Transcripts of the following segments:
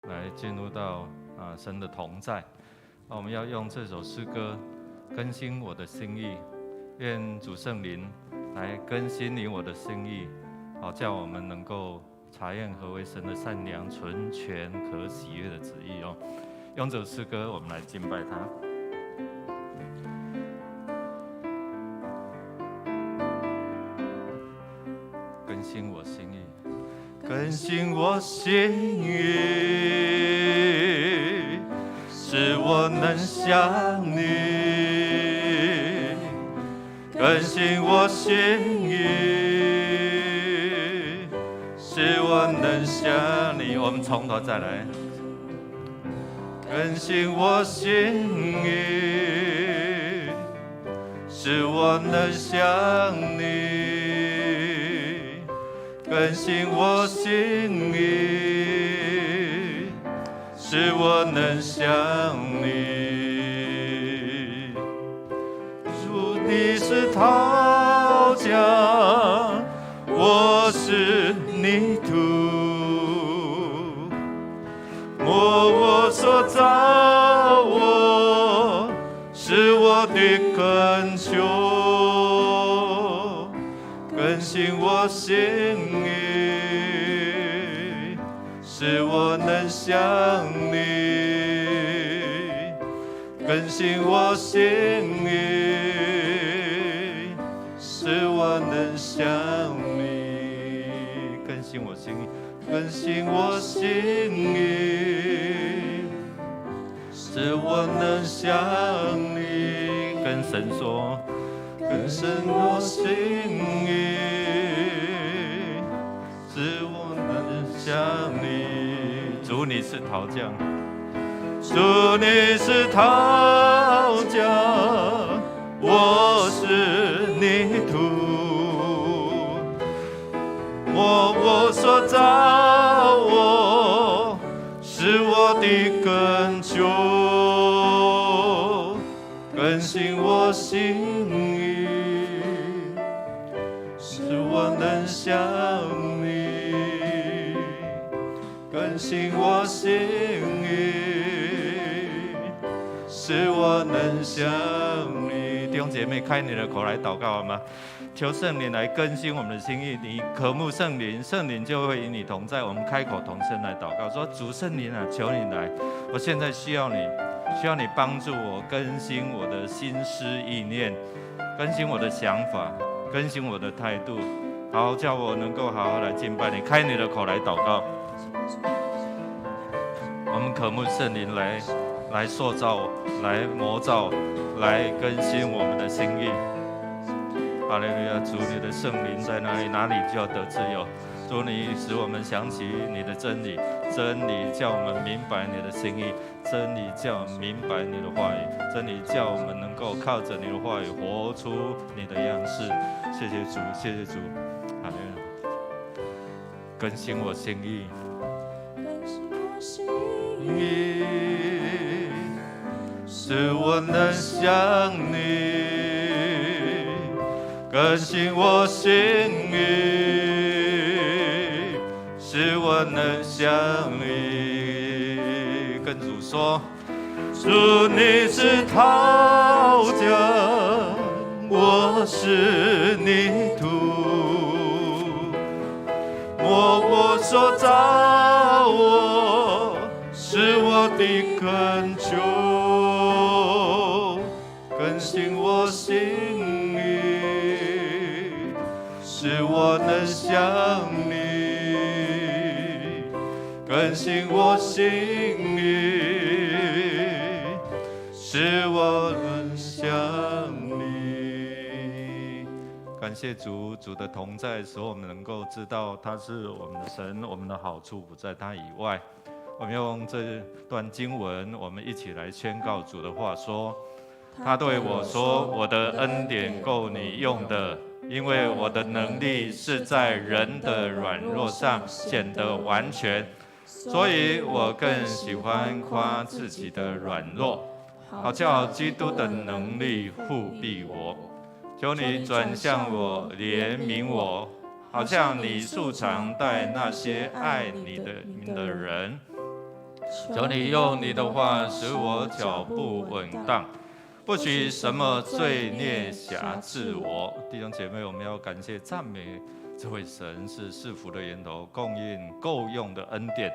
来进入到神的同在。我们要用这首诗歌更新我的心意，愿主圣灵来更新你我的心意，好叫我们能够查验何为神的善良、纯全、可喜悦的旨意哦。用这首诗歌，我们来敬拜他。更新我心意，更新我心意，使我能像你。更新我心意，使我能像你。我们从头再来。更新我心意，使我能像你。更新我心意，使我能像你。主，你是陶匠，我是泥土，摸我所造我，是我的恳求。更新我心意，使我能像你。更新我心意，使我能像你。更新我心意，更新我心意，使我能像你。跟神说，更新我心意，使我能像你。主，你是陶匠，主，你是陶匠，我是泥土，摸我所造我，是我的恳求。更新我心意，使我能像你。更新我心意，使我能像你。弟兄姐妹，开你的口来祷告好吗？求圣灵来更新我们的心意。你渴慕圣灵，圣灵就会与你同在。我们开口同声来祷告，说：主圣灵啊，求你来，我现在需要你。需要你帮助我更新我的心思意念，更新我的想法，更新我的态度，好叫我能够好好来敬拜你。开你的口来祷告。我们渴慕圣灵来塑造、来磨造、来更新我们的心意。哈利路亚！主，你的圣灵在哪里，哪里就要得自由。主，你使我们想起你的真理，真理叫我们明白你的心意，真理叫我们明白你的话语，真理叫我们能够靠着你的话语活出你的样式。谢谢主，谢谢主，哈利路亚！更新我心意，更新我心意，使我能像你。更新我心意，使我能像你。跟主说，主，你是陶匠，我是泥土，摸我所造我，是我的恳求。更新我心意，使我能像你。更新我心意，使我能像你。感谢主，主的同在使我们能够知道他是我们的神，我们的好处不在他以外。我们用这段经文，我们一起来宣告主的话说，他对我说，我的恩典够你用的，因为我的能力是在人的软弱上显得完全，所以我更喜欢夸自己的软弱，好叫基督的能力护庇我。求你转向我，怜悯我，好像你素常待那些爱你的人。求你用你的话使我脚步稳当，不许什么罪孽辖制我。弟兄姐妹，我们要感谢赞美这位神是赐福的源头，供应够用的恩典，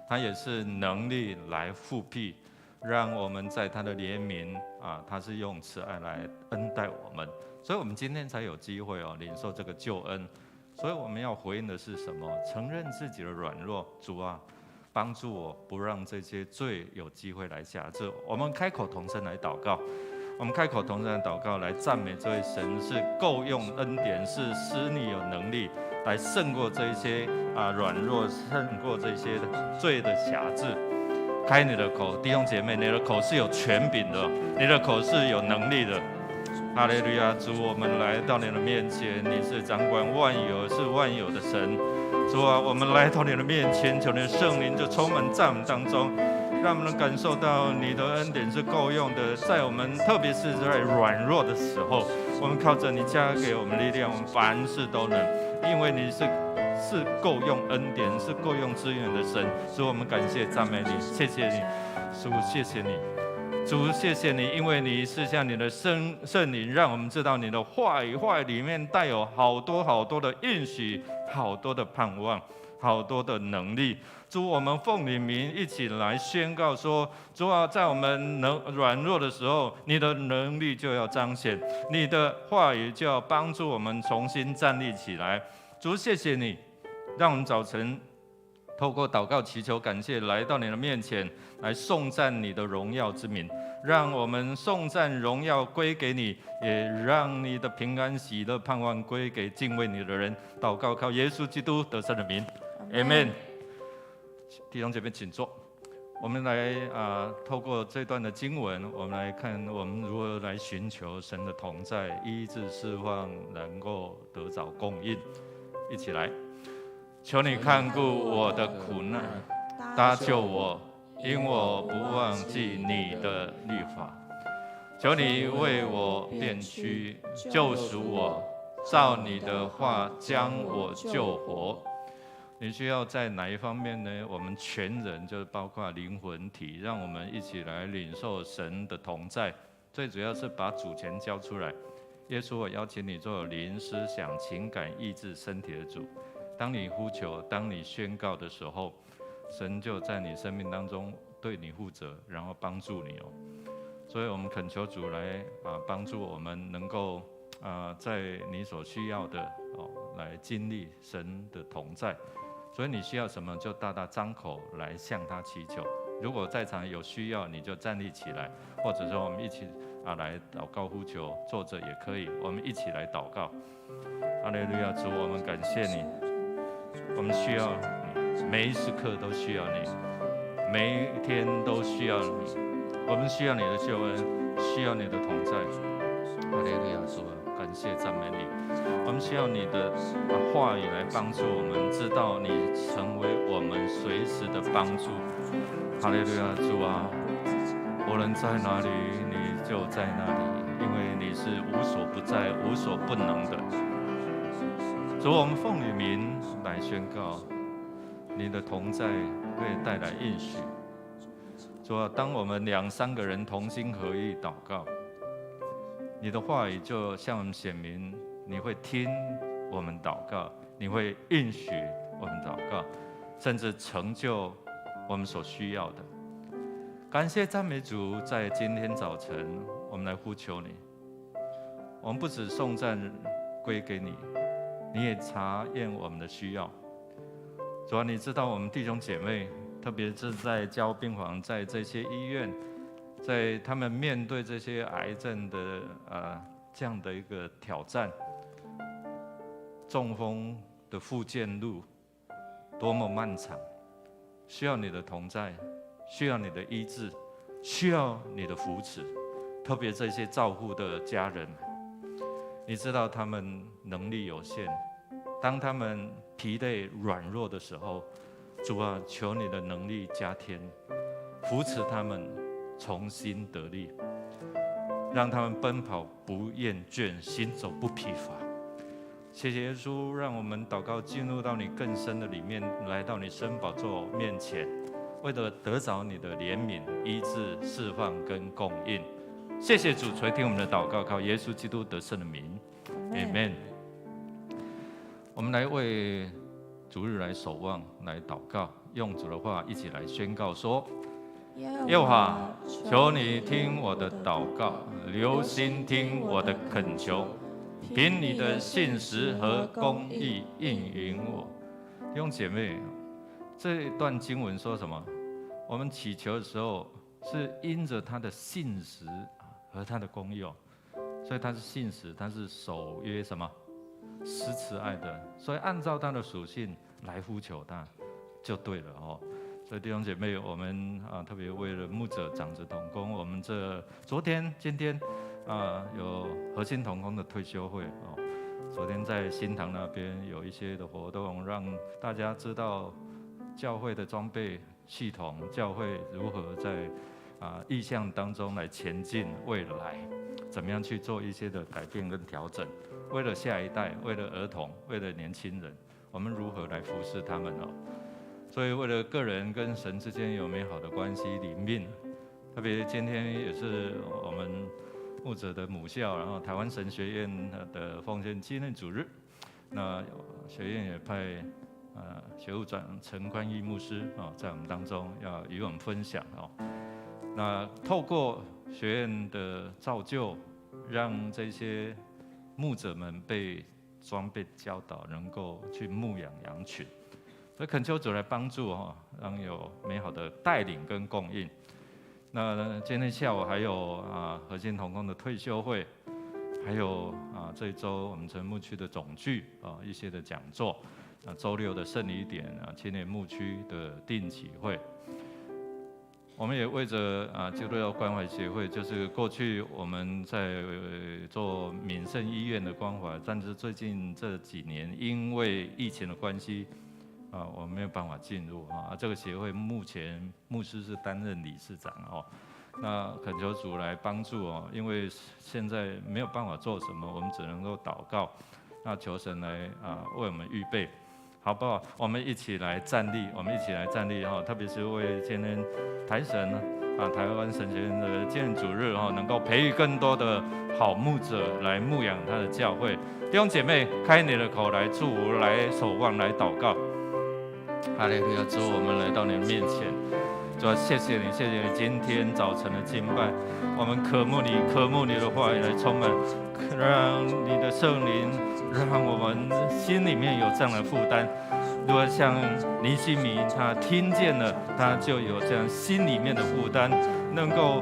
他也是能力来复辟，让我们在他的怜悯他是用慈爱来恩待我们，所以我们今天才有机会领受这个救恩。所以我们要回应的是什么？承认自己的软弱，主啊，帮助我，不让这些罪有机会来辖制我。我们开口同声来祷告，我们开口同声来祷告，来赞美这位神是够用恩典，是使你有能力来胜过这些软弱，胜过这些罪的辖制。开你的口，弟兄姐妹，你的口是有权柄的，你的口是有能力的。哈利路亚！主，我们来到你的面前，你是掌管万有，是万有的神。主啊，我们来到你的面前，求你的圣灵就充满在我们当中，让我们能感受到你的恩典是够用的，在我们特别是在软弱的时候，我们靠着你加给我们力量，我们凡事都能，因为你是够用恩典，是够用资源的神。主，我们感谢赞美你，谢谢你，主，谢谢你。主，谢谢你，因为你是像你的圣灵，让我们知道你的话语里面带有好多好多的应许，好多的盼望，好多的能力。主，我们奉你名一起来宣告说，主啊，在我们软弱的时候，你的能力就要彰显，你的话语就要帮助我们重新站立起来。主，谢谢你，让我们早晨透过祷告、祈求、感谢，来到你的面前，来颂赞你的荣耀之名。让我们颂赞荣耀归给你，也让你的平安、喜乐、盼望归给敬畏你的人。祷告靠耶稣基督得胜的名 ，Amen。弟兄姐妹，请坐。我们来透过这段的经文，我们来看我们如何来寻求神的同在，医治、释放，能够得着供应。一起来。求你看顾我的苦难，搭救我，因我不忘记你的律法。求你为我变屈，救赎我，照你的话将我救活。你需要在哪一方面呢？我们全人，就是包括灵魂体，让我们一起来领受神的同在。最主要是把主权交出来。耶稣，我邀请你做灵、思想、情感、意志、身体的主。当你呼求，当你宣告的时候，神就在你生命当中对你负责，然后帮助你所以我们恳求主来帮助我们能够在你所需要的来经历神的同在。所以你需要什么，就大大张口来向他祈求。如果在场有需要，你就站立起来，或者说我们一起来祷告呼求，坐着也可以，我们一起来祷告。哈利路亚！主，我们感谢你。我们需要你，每一时刻都需要你，每一天都需要你。我们需要你的救恩，需要你的同在。哈利路亚！主啊，感谢赞美你。我们需要你的话语来帮助我们，知道你成为我们随时的帮助。哈利路亚！主啊，无论在哪里，你就在那里，因为你是无所不在、无所不能的。主，我们奉你名来宣告，你的同在会带来应许。主啊，当我们2、3个人同心合意祷告，你的话语就向我们显明，你会听我们祷告，你会应许我们祷告，甚至成就我们所需要的。感谢赞美主，在今天早晨，我们来呼求你。我们不只颂赞归给你，你也查验我们的需要。主啊，你知道我们弟兄姐妹，特别是在交病房，在这些医院，在他们面对这些癌症的这样的一个挑战，中风的复健路多么漫长，需要你的同在，需要你的医治，需要你的扶持。特别这些照顾的家人，你知道他们能力有限，当他们疲累软弱的时候，主啊，求你的能力加添，扶持他们重新得力，让他们奔跑不厌倦，行走不疲乏。谢谢耶稣，让我们祷告进入到你更深的里面，来到你圣宝座面前。为了得着你的怜悯、医治、释放跟供应。谢谢主垂听我们的祷告，靠耶稣基督得胜的名 ，Amen。我们来为主日来守望，来祷告，用主的话一起来宣告说：耶和华，求你听我的祷告，留心听我的恳求，凭你的信实和公义应允我。弟兄姐妹，这段经文说什么？我们祈求的时候是因着他的信实和他的公义，所以他是信实，他是守约什么？施慈爱的，所以按照他的属性来呼求他，就对了哦。所以弟兄姐妹，我们特别为了牧者长子同工，我们昨天、今天有核心同工的退休会哦。昨天在新堂那边有一些的活动，让大家知道教会的装备系统，教会如何在意向当中来前进未来，怎么样去做一些的改变跟调整，为了下一代，为了儿童，为了年轻人，我们如何来服侍他们哦？所以为了个人跟神之间有美好的关系灵命，特别今天也是我们牧者的母校，然后台湾神学院的奉献纪念主日，那学院也派学务长陈宽义牧师在我们当中要与我们分享哦。那透过学院的造就，让这些牧者们被装备教导，能够去牧养羊群。所以恳求主来帮助让有美好的带领跟供应。那今天下午还有核心同工的退休会，还有这一周我们城牧区的总聚一些的讲座，周六的圣礼点青年牧区的定期会。我们也为着基督教关怀协会，就是过去我们在做闽盛医院的关怀，但是最近这几年因为疫情的关系，我们没有办法进入这个协会目前牧师是担任理事长那恳求主来帮助因为现在没有办法做什么，我们只能够祷告，那求神来为我们预备。好不好？我们一起来站立，特别是为今天台神台湾神学院的纪念主日能够培育更多的好牧者来牧养他的教会。弟兄姐妹，开你的口来祝福，来守望，来祷告。哈利路亚！主，我们来到你的面前，主啊，谢谢你今天早晨的敬拜，我们渴慕你的话语来充满，让你的圣灵，让我们心里面有这样的负担。如果像尼西米，他听见了，他就有这样心里面的负担，能够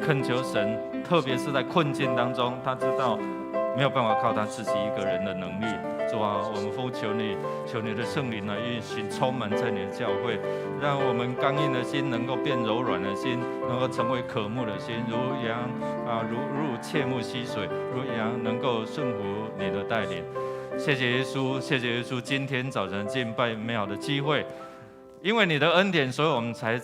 恳求神，特别是在困境当中，他知道没有办法靠他自己一个人的能力。主啊，我们呼求你，求你的圣灵来运行，充满在你的教会，让我们刚硬的心能够变柔软的心，能够成为渴慕的心，如羊如切慕溪水，如羊能够顺服你的带领。谢谢耶稣，谢谢耶稣，今天早晨敬拜美好的机会，因为你的恩典，所以我们才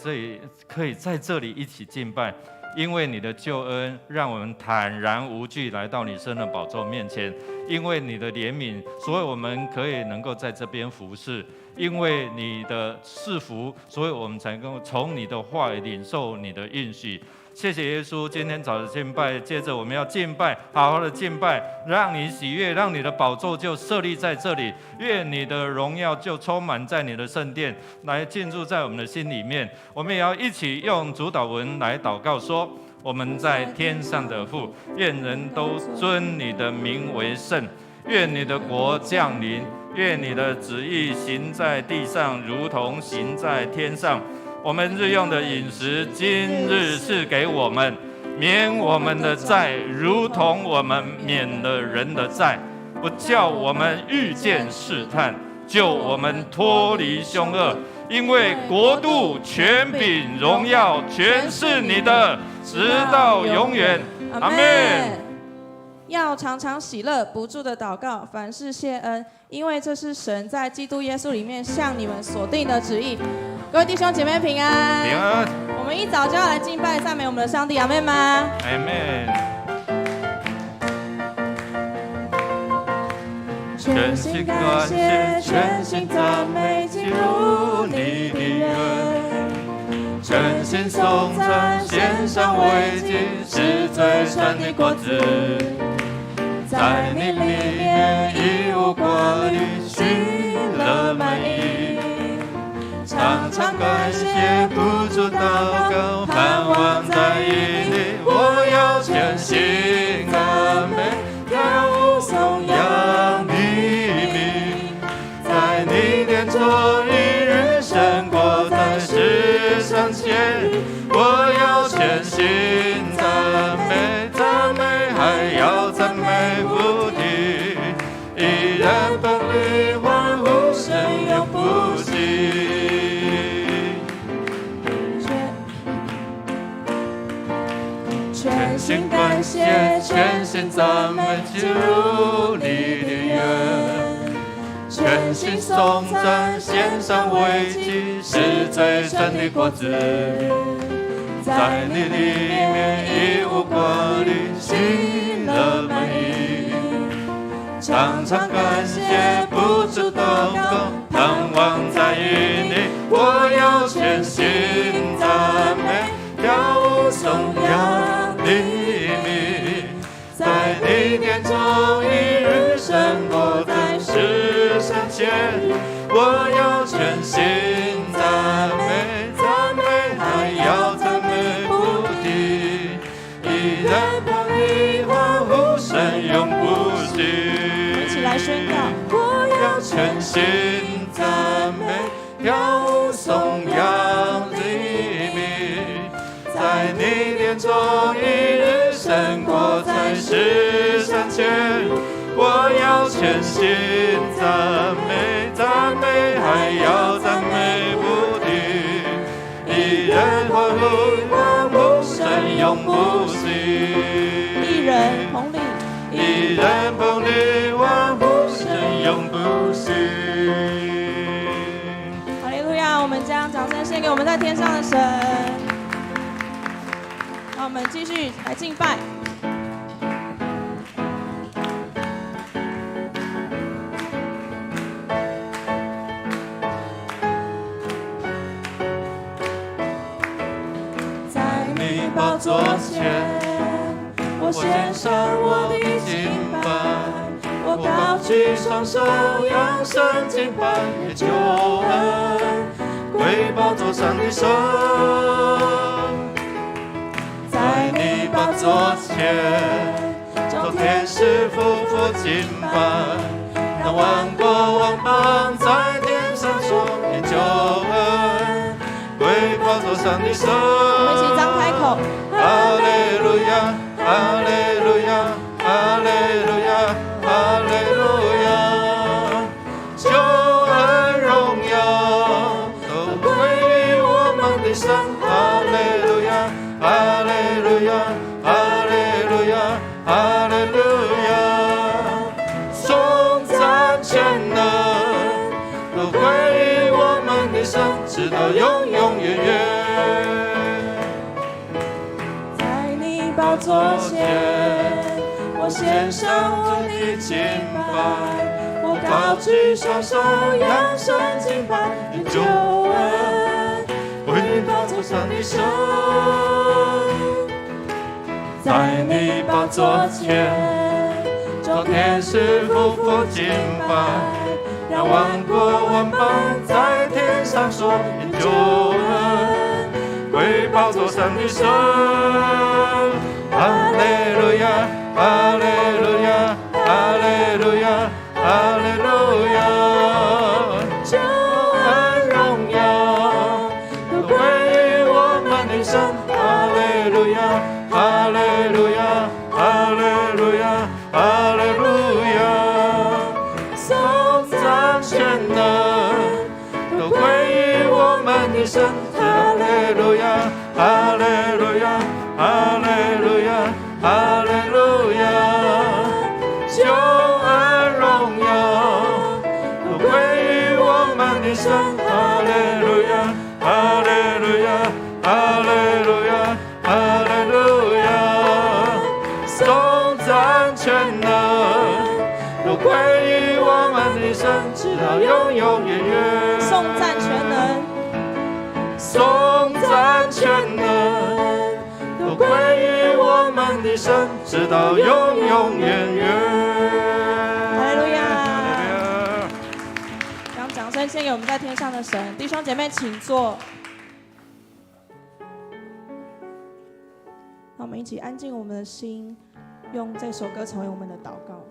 可以在这里一起敬拜。因为你的救恩，让我们坦然无惧来到你圣的宝座面前；因为你的怜悯，所以我们可以能够在这边服侍；因为你的赐福，所以我们才能够从你的话语领受你的应许。谢谢耶稣，今天早上敬拜，接着我们要敬拜，好好的敬拜，让你喜悦，让你的宝座就设立在这里，愿你的荣耀就充满在你的圣殿，来进驻在我们的心里面。我们也要一起用主祷文来祷告说：我们在天上的父，愿人都尊你的名为圣，愿你的国降临，愿你的旨意行在地上，如同行在天上。我们日用的饮食，今日赐给我们，免我们的债，如同我们免了人的债，不叫我们遇见试探，救我们脱离凶恶。因为国度、权柄、荣耀，全是你的，直到永远。阿们。要常常喜乐，不住的祷告，凡事谢恩，因为这是神在基督耶稣里面向你们所定的旨意。各位弟兄姐妹平安，平安。我们一早就要来敬拜赞美我们的上帝，阿们吗？阿们。全心感谢，全心赞美，进入你的恩。全心颂赞，献上为祭，是最善的果子。在你里面一无挂虑，喜乐满溢。常常感谢，不住祷告，盼望在意你。我要全心赞美，跳舞颂扬你名。在你殿中一日胜过在世上千日。我要全心赞美，赞美还要赞美不停。一人本领欢呼声永不息。全心感谢，全心赞美，进入你的园。全心颂赞，献上为祭，是最善的果子。在你里面一无挂虑，喜乐满溢。常常感谢，不住祷告，盼望在于你。我要全心赞美，跳舞颂扬你名。在你殿中一日胜过在世上千日。我要全心赞美，赞美还要赞美不停。一人捧你欢呼声永不息。一起来宣告，我要全心赞美，跳舞颂扬你名。在你殿中一日胜过在世上千日。我要全心赞美，赞美还要赞美不停。一人欢呼声永不息。一人捧领，一人捧领欢呼声永不息。哈利路亚！我们将掌声献给我们在天上的神。那我们继续来敬拜。宝座前，我献上我的敬拜，我高举双手，扬声敬拜你救恩，归宝座上的神。在你宝座前，众天使匍匐敬拜，让万国万邦在天上说你救恩，归宝座上的神。我们一起张开口。哈利路亚，哈利路亚，哈利路亚，哈利路亚，救恩荣耀都归于我们的神。哈利路亚，哈利路亚，哈利路亚，哈利路亚，颂赞全能都归于我们的神，直到永永远远。宝座前，我献上我的敬拜，我高举双手，扬声敬拜你救恩，归宝座上的神。在你宝座前，众天使匍匐敬拜，让万国万邦在天上说你救恩，归宝座上的神。哈利路亚，哈利路亚，哈利路亚，哈利路亚，救恩荣耀都归于我们的神。哈利路亚，哈利路亚，哈利路亚，哈利路亚，颂赞全能都归于我们的神。哈利路亚，哈利路亚，哈利路亚，哈利路亚，救恩荣耀都归于我们的神。哈利路亚，哈利路亚，哈利路亚，哈利路亚，颂赞全能都归于我们的神，直到永永远远。颂赞全能，颂赞全能都归于我们的神，直到永永远远。哈利路亚！让掌声献给我们在天上的神。弟兄姐妹，请坐。让我们一起安静我们的心，用这首歌成为我们的祷告。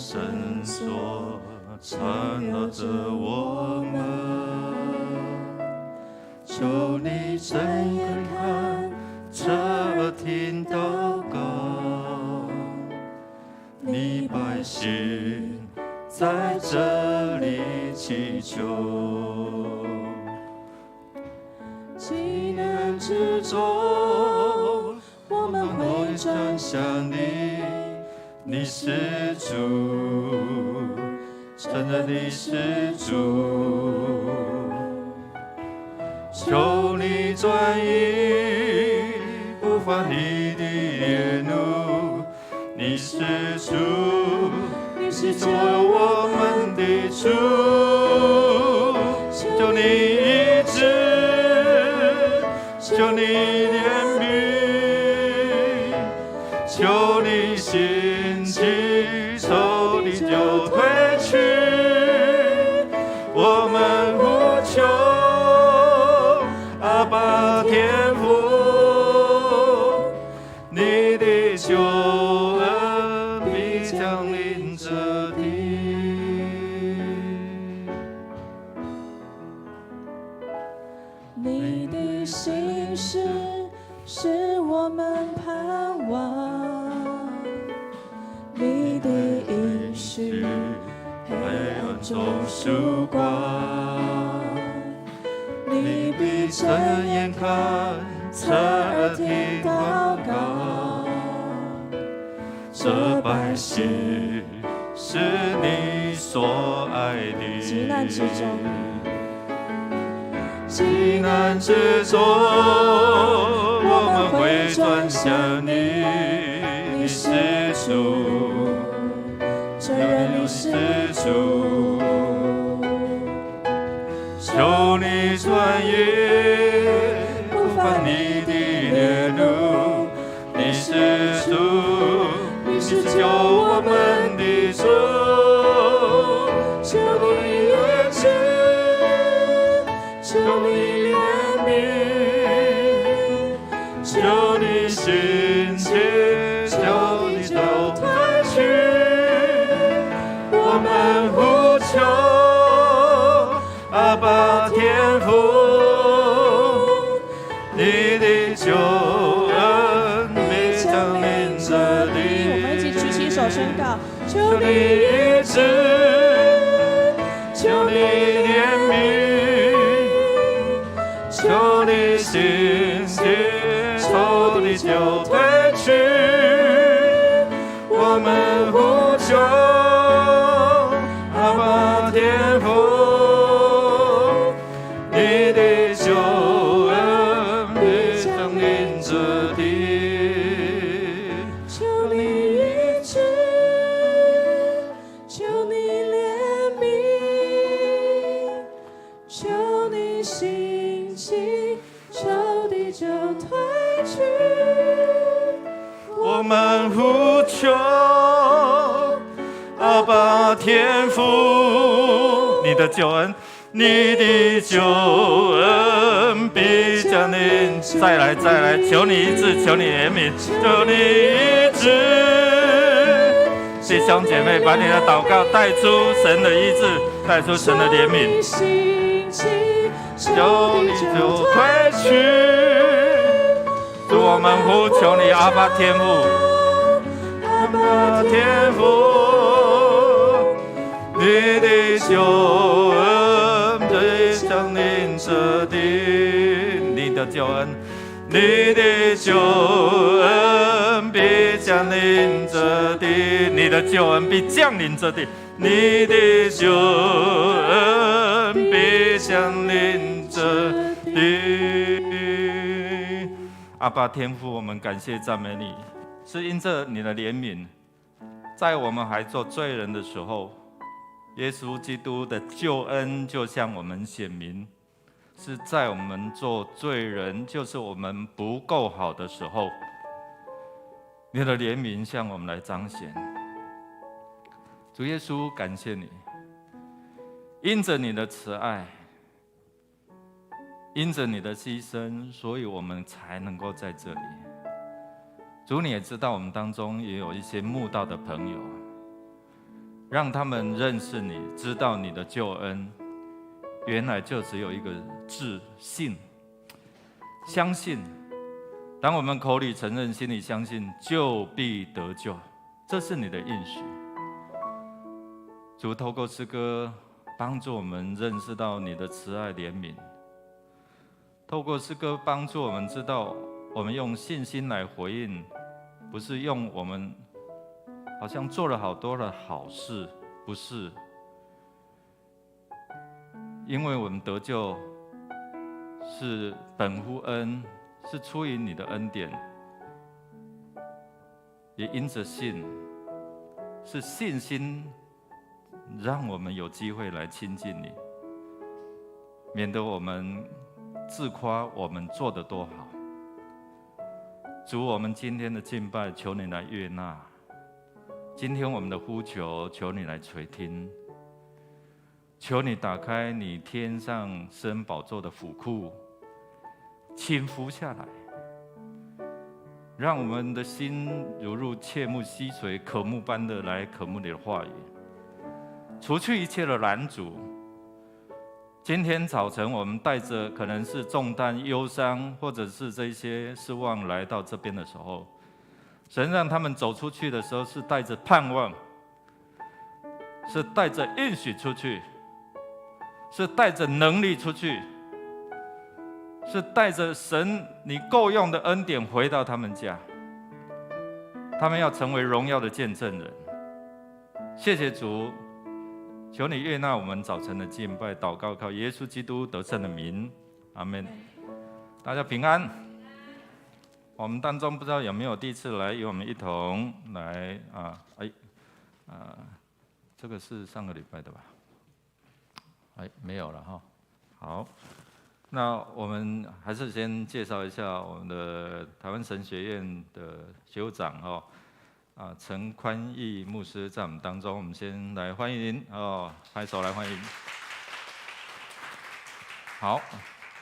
绳索缠绕着我们，求你睁眼看，侧听祷告，你百姓在这里祈求，急难之中，我们会转向你。你是主，承认你是主，求你转移不发你的烈怒。你是主，你是救我们的主，求你医治，求你怜悯，求你心。仇敌就退去，我们呼求阿爸天父，你的救恩必降临这地。你的心事是我们盼望。你的应许，黑暗中曙光。你必睁眼看，侧耳听祷告。这百姓是你所爱的，急难之中，急难之中，我们会转向你。你是主。承认你是主，求你转移不发你的烈怒。你是主，你是救我们的主，求你医治，求你怜悯，求你兴起，求你就退去。我们呼求阿爸天父，你的救恩必降临这地。我们一起举起手宣告：求你医治，求你怜悯，求你兴起，仇敌就退去。我们呼求阿爸天父，你的救恩必降临这地。求你医治，求你怜悯，求你兴起，仇敌就退去。我们呼求阿爸天父，你的救恩，你的救恩必降临。再来，求你医治，求你怜悯，求你医治。弟兄姐妹，把你的祷告带出神的医治，带出神的怜悯，求你就退去。主，我们呼求你，阿爸天父，阿爸天父，你的救恩必降临这地。你的救恩，你的救恩必降临这地，你的救恩必降临这地，你的救恩必降临这地。阿爸天父，我们感谢赞美你，是因着你的怜悯，在我们还做罪人的时候，耶稣基督的救恩就向我们显明，是在我们做罪人，就是我们不够好的时候，你的怜悯向我们来彰显。主耶稣，感谢你，因着你的慈爱，因着你的牺牲，所以我们才能够在这里。主，你也知道我们当中也有一些慕道的朋友，让他们认识你，知道你的救恩，原来就只有一个字：信。相信，当我们口里承认，心里相信，就必得救，这是你的应许。主，透过诗歌帮助我们认识到你的慈爱怜悯，透过诗歌帮助我们知道，我们用信心来回应，不是用我们好像做了好多的好事，不是，因为我们得救是本乎恩，是出于你的恩典，也因着信，是信心让我们有机会来亲近你，免得我们自夸我们做得多好。主，我们今天的敬拜，求你来悦纳；今天我们的呼求，求你来垂听。求你打开你天上升宝座的府库，倾覆下来，让我们的心如入切慕溪水，渴慕般的来渴慕你的话语，除去一切的拦阻。今天早晨，我们带着可能是重担、忧伤，或者是这些失望来到这边的时候，神让他们走出去的时候是带着盼望，是带着应许出去，是带着能力出去，是带着神你够用的恩典回到他们家。他们要成为荣耀的见证人。谢谢主。求你悦纳我们早晨的敬拜祷告，靠耶稣基督得胜的名，阿们。大家平安。我们当中不知道有没有第一次来，与我们一同来这个是上个礼拜的吧？没有了哈。好，那我们还是先介绍一下我们的台湾神学院的学务长哦。陈宽义牧师在我们当中，我们先来欢迎哦，拍手来欢迎。好，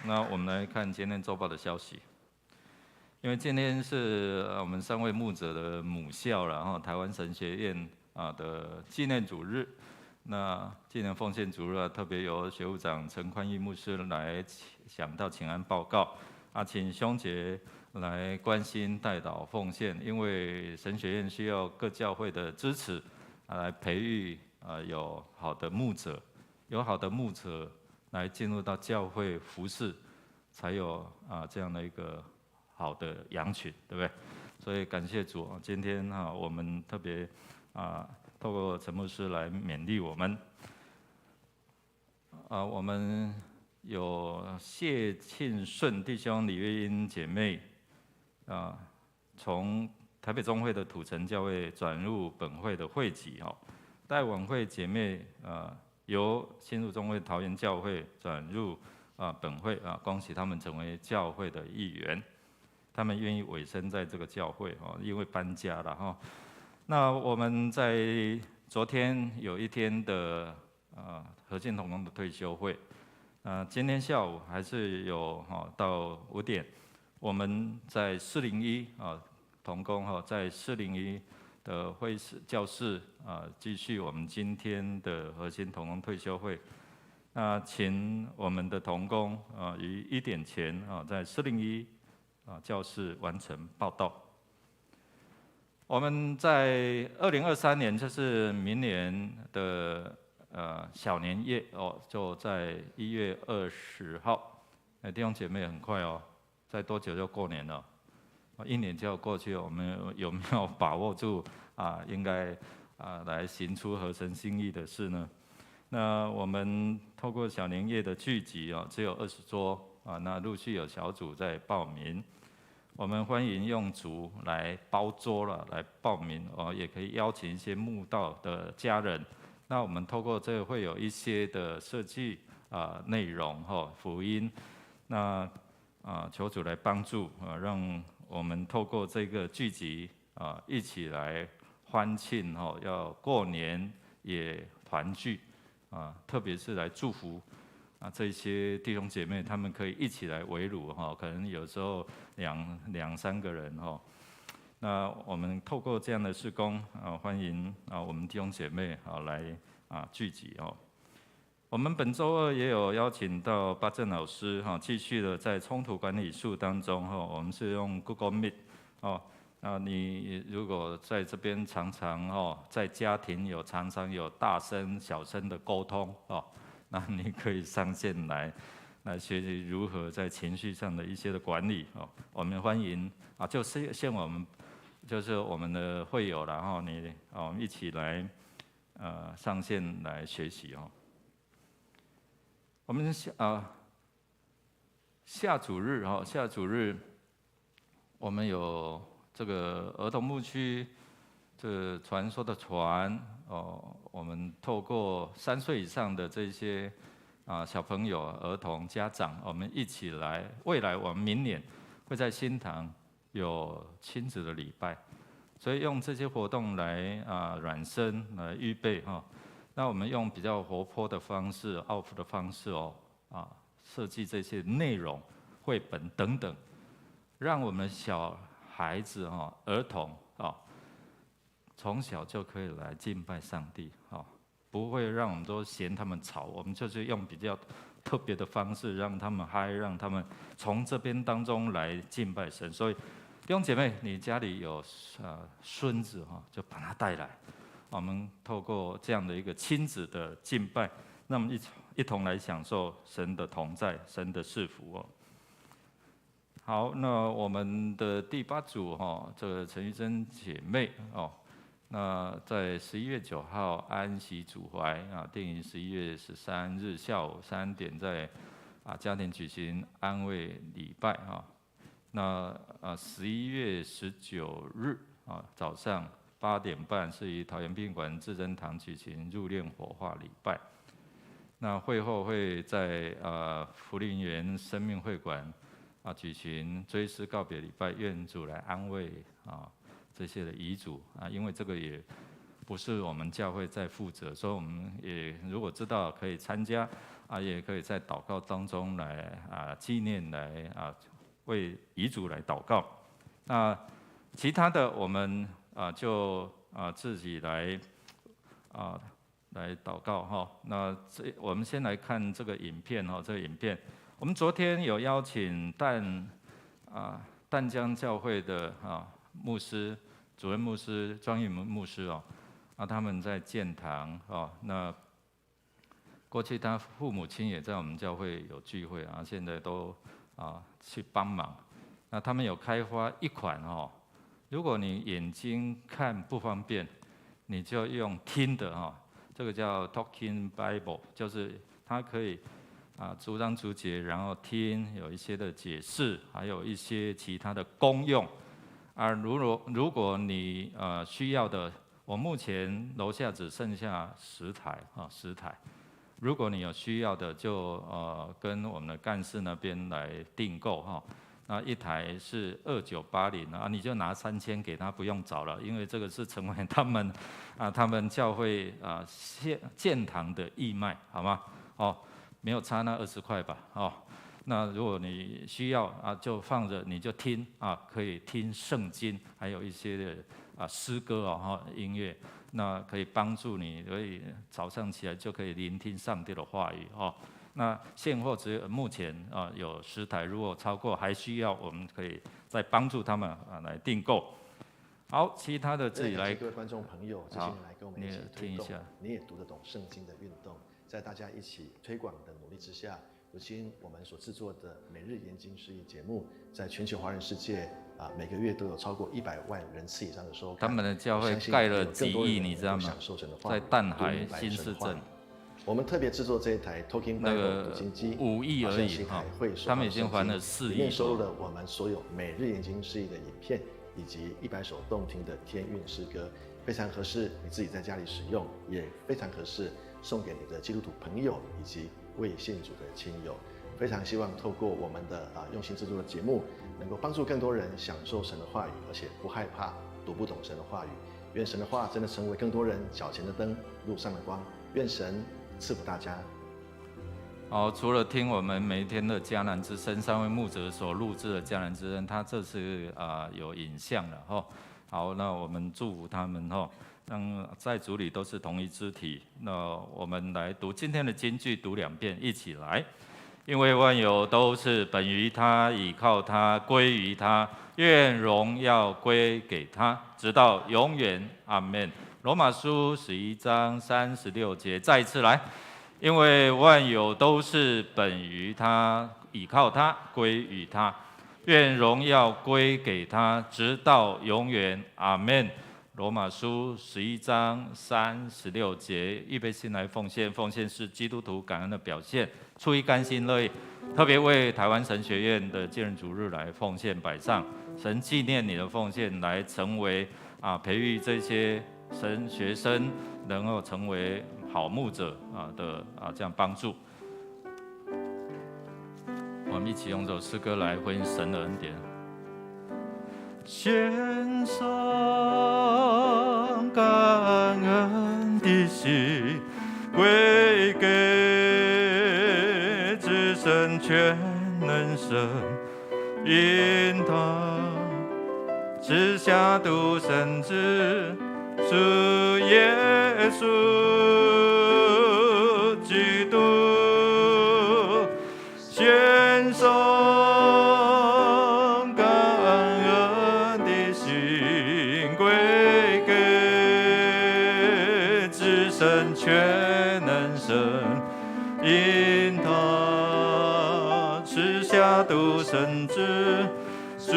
那我们来看今天周报的消息。因为今天是我们3位牧者的母校了，然后台湾神学院的纪念主日，那纪念奉献主日特别由学务长陈宽义牧师来讲到请安报告，请兄姐来关心代祷奉献，因为神学院需要各教会的支持，来培育有好的牧者，有好的牧者来进入到教会服侍，才有这样的一个好的羊群，对不对？所以感谢主，今天我们特别透过陈牧师来勉励我们。我们有谢庆顺弟兄、李月英姐妹。从台北中会的土城教会转入本会的会籍戴晚会姐妹由新入中会桃园教会转入本会恭喜他们成为教会的一员，他们愿意委身在这个教会因为搬家了那我们在昨天有一天的和信同工的退休会，今天下午还是有到5点。我们在401同工在401的会议室教室继续我们今天的核心同工退休会。请我们的同工于1点前在401教室完成报到。我们在2023年，就是明年的小年夜就在1月20号。弟兄姐妹很快再多久就过年了？1年就要过去了，我们有没有把握住应该来行出合神心意的事呢？那我们透过小年夜的聚集只有20桌那陆续有小组在报名。我们欢迎用组来包桌了，来报名也可以邀请一些慕道的家人。那我们透过这个会有一些的设计内容福音，那求主来帮助让我们透过这个聚集一起来欢庆要过年也团聚特别是来祝福这些弟兄姐妹，他们可以一起来围炉可能有时候两三个人那我们透过这样的事工欢迎我们弟兄姐妹来聚集我们本周2也有邀请到巴正老师继续的在冲突管理术当中我们是用 Google Meet 那你如果在这边常常在家庭常常有大声小声的沟通那你可以上线来学习如何在情绪上的一些的管理我们欢迎就是像我们就是我们的会友然后我们一起来上线来学习我们下主日我们有这个儿童牧区这传说的船我们透过3岁以上的这些小朋友、儿童、家长，我们一起来。未来我们明年会在新堂有亲子的礼拜，所以用这些活动来软身来预备那我们用比较活泼的方式、奥福的方式设计这些内容、绘本等等，让我们小孩子儿童从小就可以来敬拜上帝不会让我们都嫌他们吵，我们就是用比较特别的方式让他们嗨，让他们从这边当中来敬拜神。所以弟兄姐妹，你家里有孙子就把他带来，我们透过这样的一个亲子的敬拜，那么一同来享受神的同在、神的赐福好，那我们的第8组这个陈玉珍姐妹那在11月9号安息主怀定于11月13日下午3点在家庭举行安慰礼拜那11月19日早上8点半是于桃园宾馆至真堂举行入殓火化礼拜。那会后会在福林园生命会馆举行追思告别礼拜，愿主来安慰这些的遗嘱因为这个也不是我们教会在负责，所以我们也如果知道可以参加也可以在祷告当中来纪念来为遗嘱来祷告。那其他的我们就自己来来祷告那我们先来看这个影片这个影片，我们昨天有邀请淡江教会的牧师、主任牧师庄玉牧师他们在建堂那过去他父母亲也在我们教会有聚会现在都去帮忙。那他们有开发一款如果你眼睛看不方便，你就用听的这个叫 Talking Bible， 就是它可以逐章逐节，然后听有一些的解释，还有一些其他的功用。如果你需要的，我目前楼下只剩下10台10台。如果你有需要的，就跟我们的干事那边来订购那一台是2980你就拿3000给他，不用找了，因为这个是成为他们教会建堂的义卖，好吗？没有差那20块吧那如果你需要就放着，你就听可以听圣经，还有一些的诗歌音乐，那可以帮助你，所以早上起来就可以聆听上帝的话语那现货只有目前有10台，如果超过还需要，我们可以再帮助他们来订购。好，其他的自己来。各位观众朋友，这些年来跟我们一起推动，听一下，你也读得懂圣经的运动，在大家一起推广的努力之下，如今我们所制作的每日研经释义节目，在全球华人世界每个月都有超过100万人次以上的收看。他们的教会盖了几亿，你知道吗？在淡海新市镇。我们特别制作这一台 Talking Bible 读经机，5亿而已哈，他们已经还了4亿，里面收录了我们所有每日研经释义的影片，以及100首动听的天韵诗歌，非常合适你自己在家里使用，也非常合适送给你的基督徒朋友以及未信主的亲友。非常希望透过我们的用心制作的节目，能够帮助更多人享受神的话语，而且不害怕读不懂神的话语。愿神的话真的成为更多人脚前的灯，路上的光。愿神赐福大家。好，除了听我们每一天的迦南之声3位牧者所录制的迦南之声，他这次有影像了哈。好，那我们祝福他们哈，让在主里都是同一肢体。那我们来读今天的金句，读2遍，一起来。因为万有都是本于他，倚靠他，归于他，愿荣耀归给他，直到永远。阿们。罗马书11章36节，再一次来。因为万有都是本于他，倚靠他，归于他，愿荣耀归给他，直到永远。阿们。罗马书11章36节，预备心来奉献，奉献是基督徒感恩的表现，出于甘心乐意，特别为台湾神学院的介仁主日来奉献摆上，神纪念你的奉献，来成为培育这些神学生能够成为好牧者的这样帮助。我们一起用这首诗歌来回应神的恩典。献上感恩的心，归给至神全能神，因他赐下独生子主耶稣基督，献上全能神，因他赐下独生子主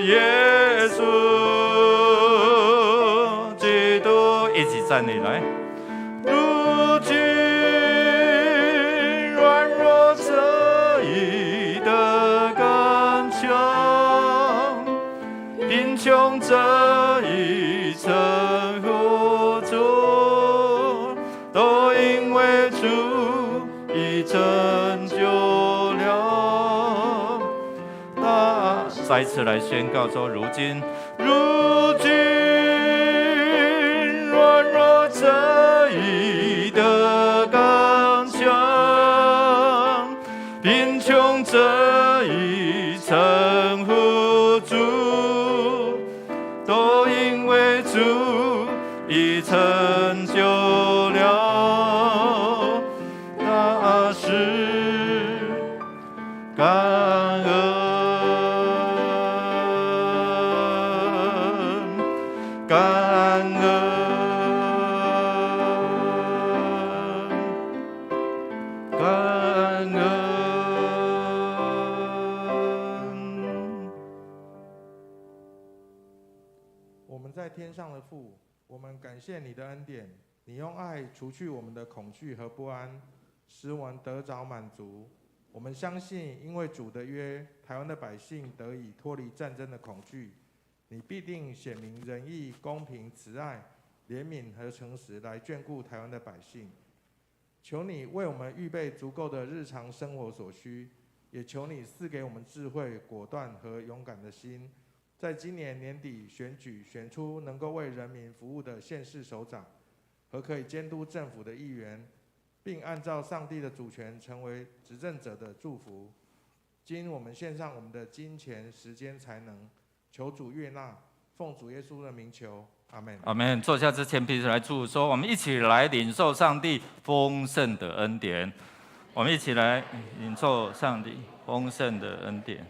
耶稣基督，一起站立来。如今软弱侧翼的刚强，贫穷这一称呼主，都因为主已成就了。再次来宣告说：如今软弱这一的刚强，贫穷这一称呼主，都因为主已成就了，那是感恩，感恩，感恩。我们在天上的父，我们感谢你的恩典，你用爱除去我们的恐惧和不安，使我们得着满足。我们相信，因为主的约，台湾的百姓得以脱离战争的恐惧。你必定显明仁义、公平、慈爱、怜悯和诚实，来眷顾台湾的百姓。求你为我们预备足够的日常生活所需，也求你赐给我们智慧、果断和勇敢的心，在今年年底选举选出能够为人民服务的县市首长和可以监督政府的议员，并按照上帝的主权成为执政者的祝福。今我们献上我们的金钱、时间、才能，求主悦纳，奉主耶稣的名求，阿们。阿们。坐下之前，彼此来祝福说：我们一起来领受上帝丰盛的恩典。我们一起来领受上帝丰盛的恩典。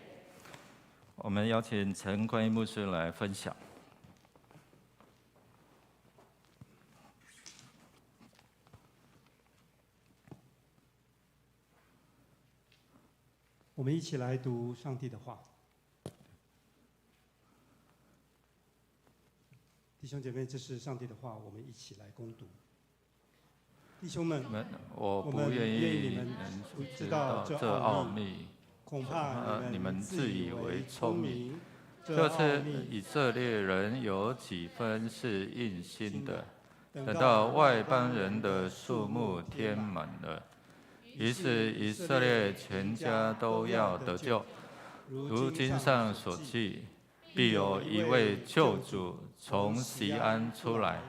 我们邀请陈观音牧师来分享。我们一起来读上帝的话。弟兄姐妹，这是上帝的话，我们一起来攻读。弟兄们，我不愿意你们知道这奥秘，恐怕你们自以为聪明。这次以色列人有几分是硬心的，等到外邦人的数目填满了，于是以色列全家都要得救。如经上所记，必有一位救主从锡安出来，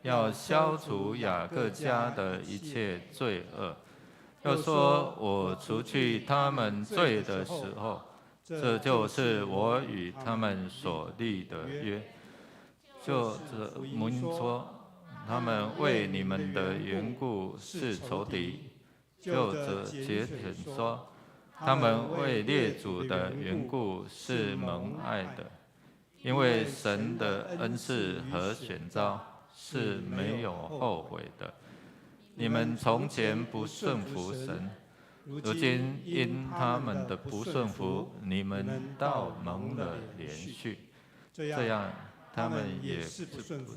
要消除雅各家的一切罪恶。又说，我除去他们罪的时候，这就是我与他们所立的约。就这蒙说，他们为你们的缘故是仇敌；就这节选说，他们为列祖的缘故是蒙爱的。因为神的恩赐和选召是没有后悔的。你们从前不顺服神，如今因他们的不顺服，你们倒蒙了连续。这样，他们也不顺服，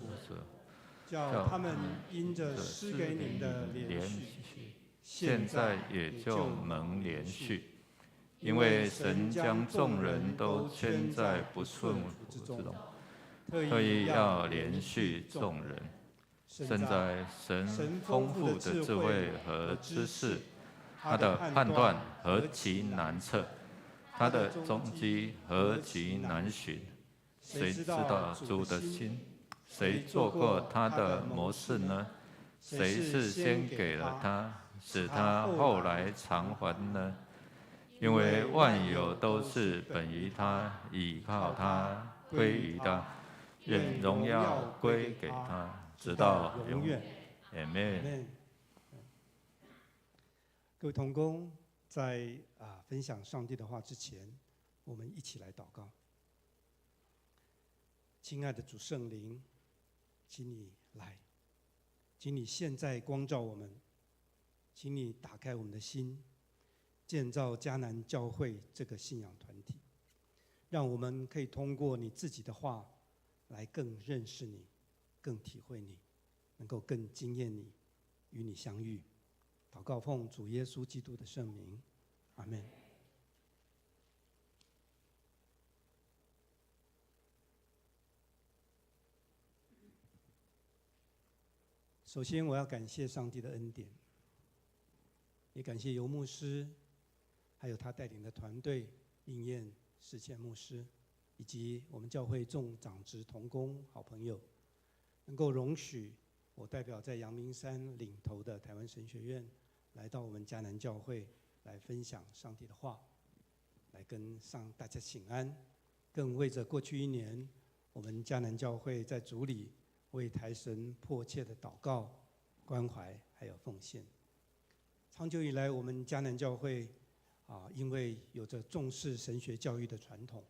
叫他们因着施给你们的连续，现在也就蒙连续。因为神将众人都圈在不顺服之中，特意要连续众人。胜在神丰富的智慧和知识，他的判断何其难测，他的踪迹何其难寻。谁知道主的心？谁做过他的谋士呢？谁是先给了他，使他后来偿还呢？因为万有都是本于他，倚靠他，归于他，愿荣耀归给他，直到永远。Amen。各位同工，在分享上帝的话之前，我们一起来祷告。亲爱的主圣灵，请你来，请你现在光照我们，请你打开我们的心，建造迦南教会这个信仰团体，让我们可以通过你自己的话来更认识你，更体会你，能够更经验你，与你相遇。祷告奉主耶稣基督的圣名，阿们。首先，我要感谢上帝的恩典，也感谢游牧师，还有他带领的团队，应验、世谦牧师，以及我们教会众长职同工好朋友，能够容许我代表在阳明山领头的台湾神学院，来到我们迦南教会来分享上帝的话，来跟大家请安，更为着过去1年，我们迦南教会在主里为台神迫切的祷告、关怀还有奉献。长久以来，我们迦南教会因为有着重视神学教育的传统，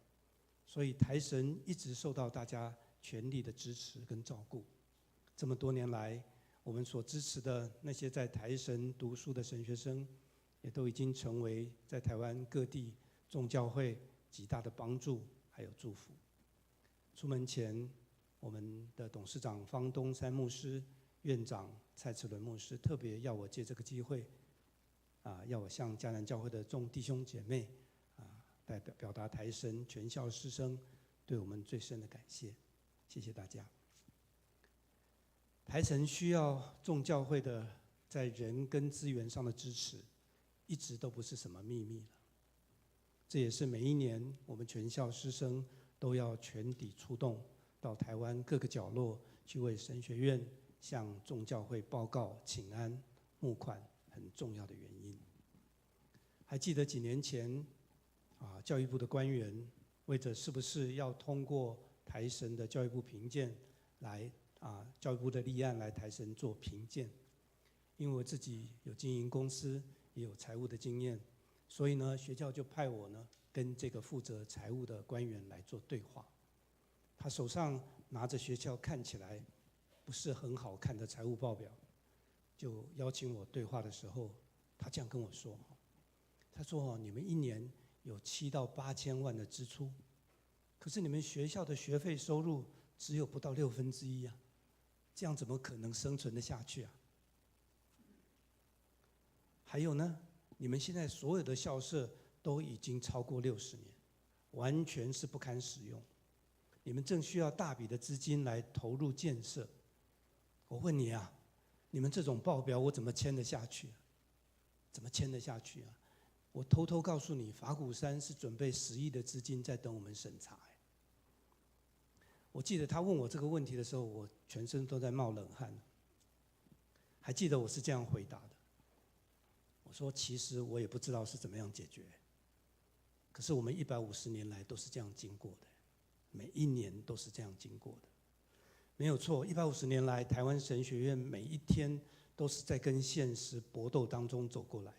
所以台神一直受到大家全力的支持跟照顾。这么多年来，我们所支持的那些在台神读书的神学生，也都已经成为在台湾各地众教会极大的帮助还有祝福。出门前，我们的董事长方东山牧师、院长蔡慈伦牧师特别要我借这个机会，要我向迦南教会的众弟兄姐妹表达台神全校师生对我们最深的感谢，谢谢大家。台神需要众教会的在人跟资源上的支持，一直都不是什么秘密了。这也是每一年我们全校师生都要全体出动到台湾各个角落去为神学院向众教会报告、请安、募款很重要的原因。还记得几年前教育部的官员为着是不是要通过台神的教育部评鉴来教育部的立案来台神做评鉴，因为我自己有经营公司，也有财务的经验，所以呢，学校就派我呢跟这个负责财务的官员来做对话。他手上拿着学校看起来不是很好看的财务报表，就邀请我对话的时候，他这样跟我说：“他说你们1年有7到8千万的支出，可是你们学校的学费收入只有不到1/6啊，这样怎么可能生存得下去啊？还有呢，你们现在所有的校舍都已经超过60年，完全是不堪使用，你们正需要大笔的资金来投入建设。我问你啊，你们这种报表我怎么签得下去啊？怎么签得下去啊？我偷偷告诉你，法鼓山是准备10亿的资金在等我们审查。我记得他问我这个问题的时候，我全身都在冒冷汗。还记得我是这样回答的，我说其实我也不知道是怎么样解决，可是我们150年来都是这样经过的，每一年都是这样经过的，没有错。150年来，台湾神学院每一天都是在跟现实搏斗当中走过来的。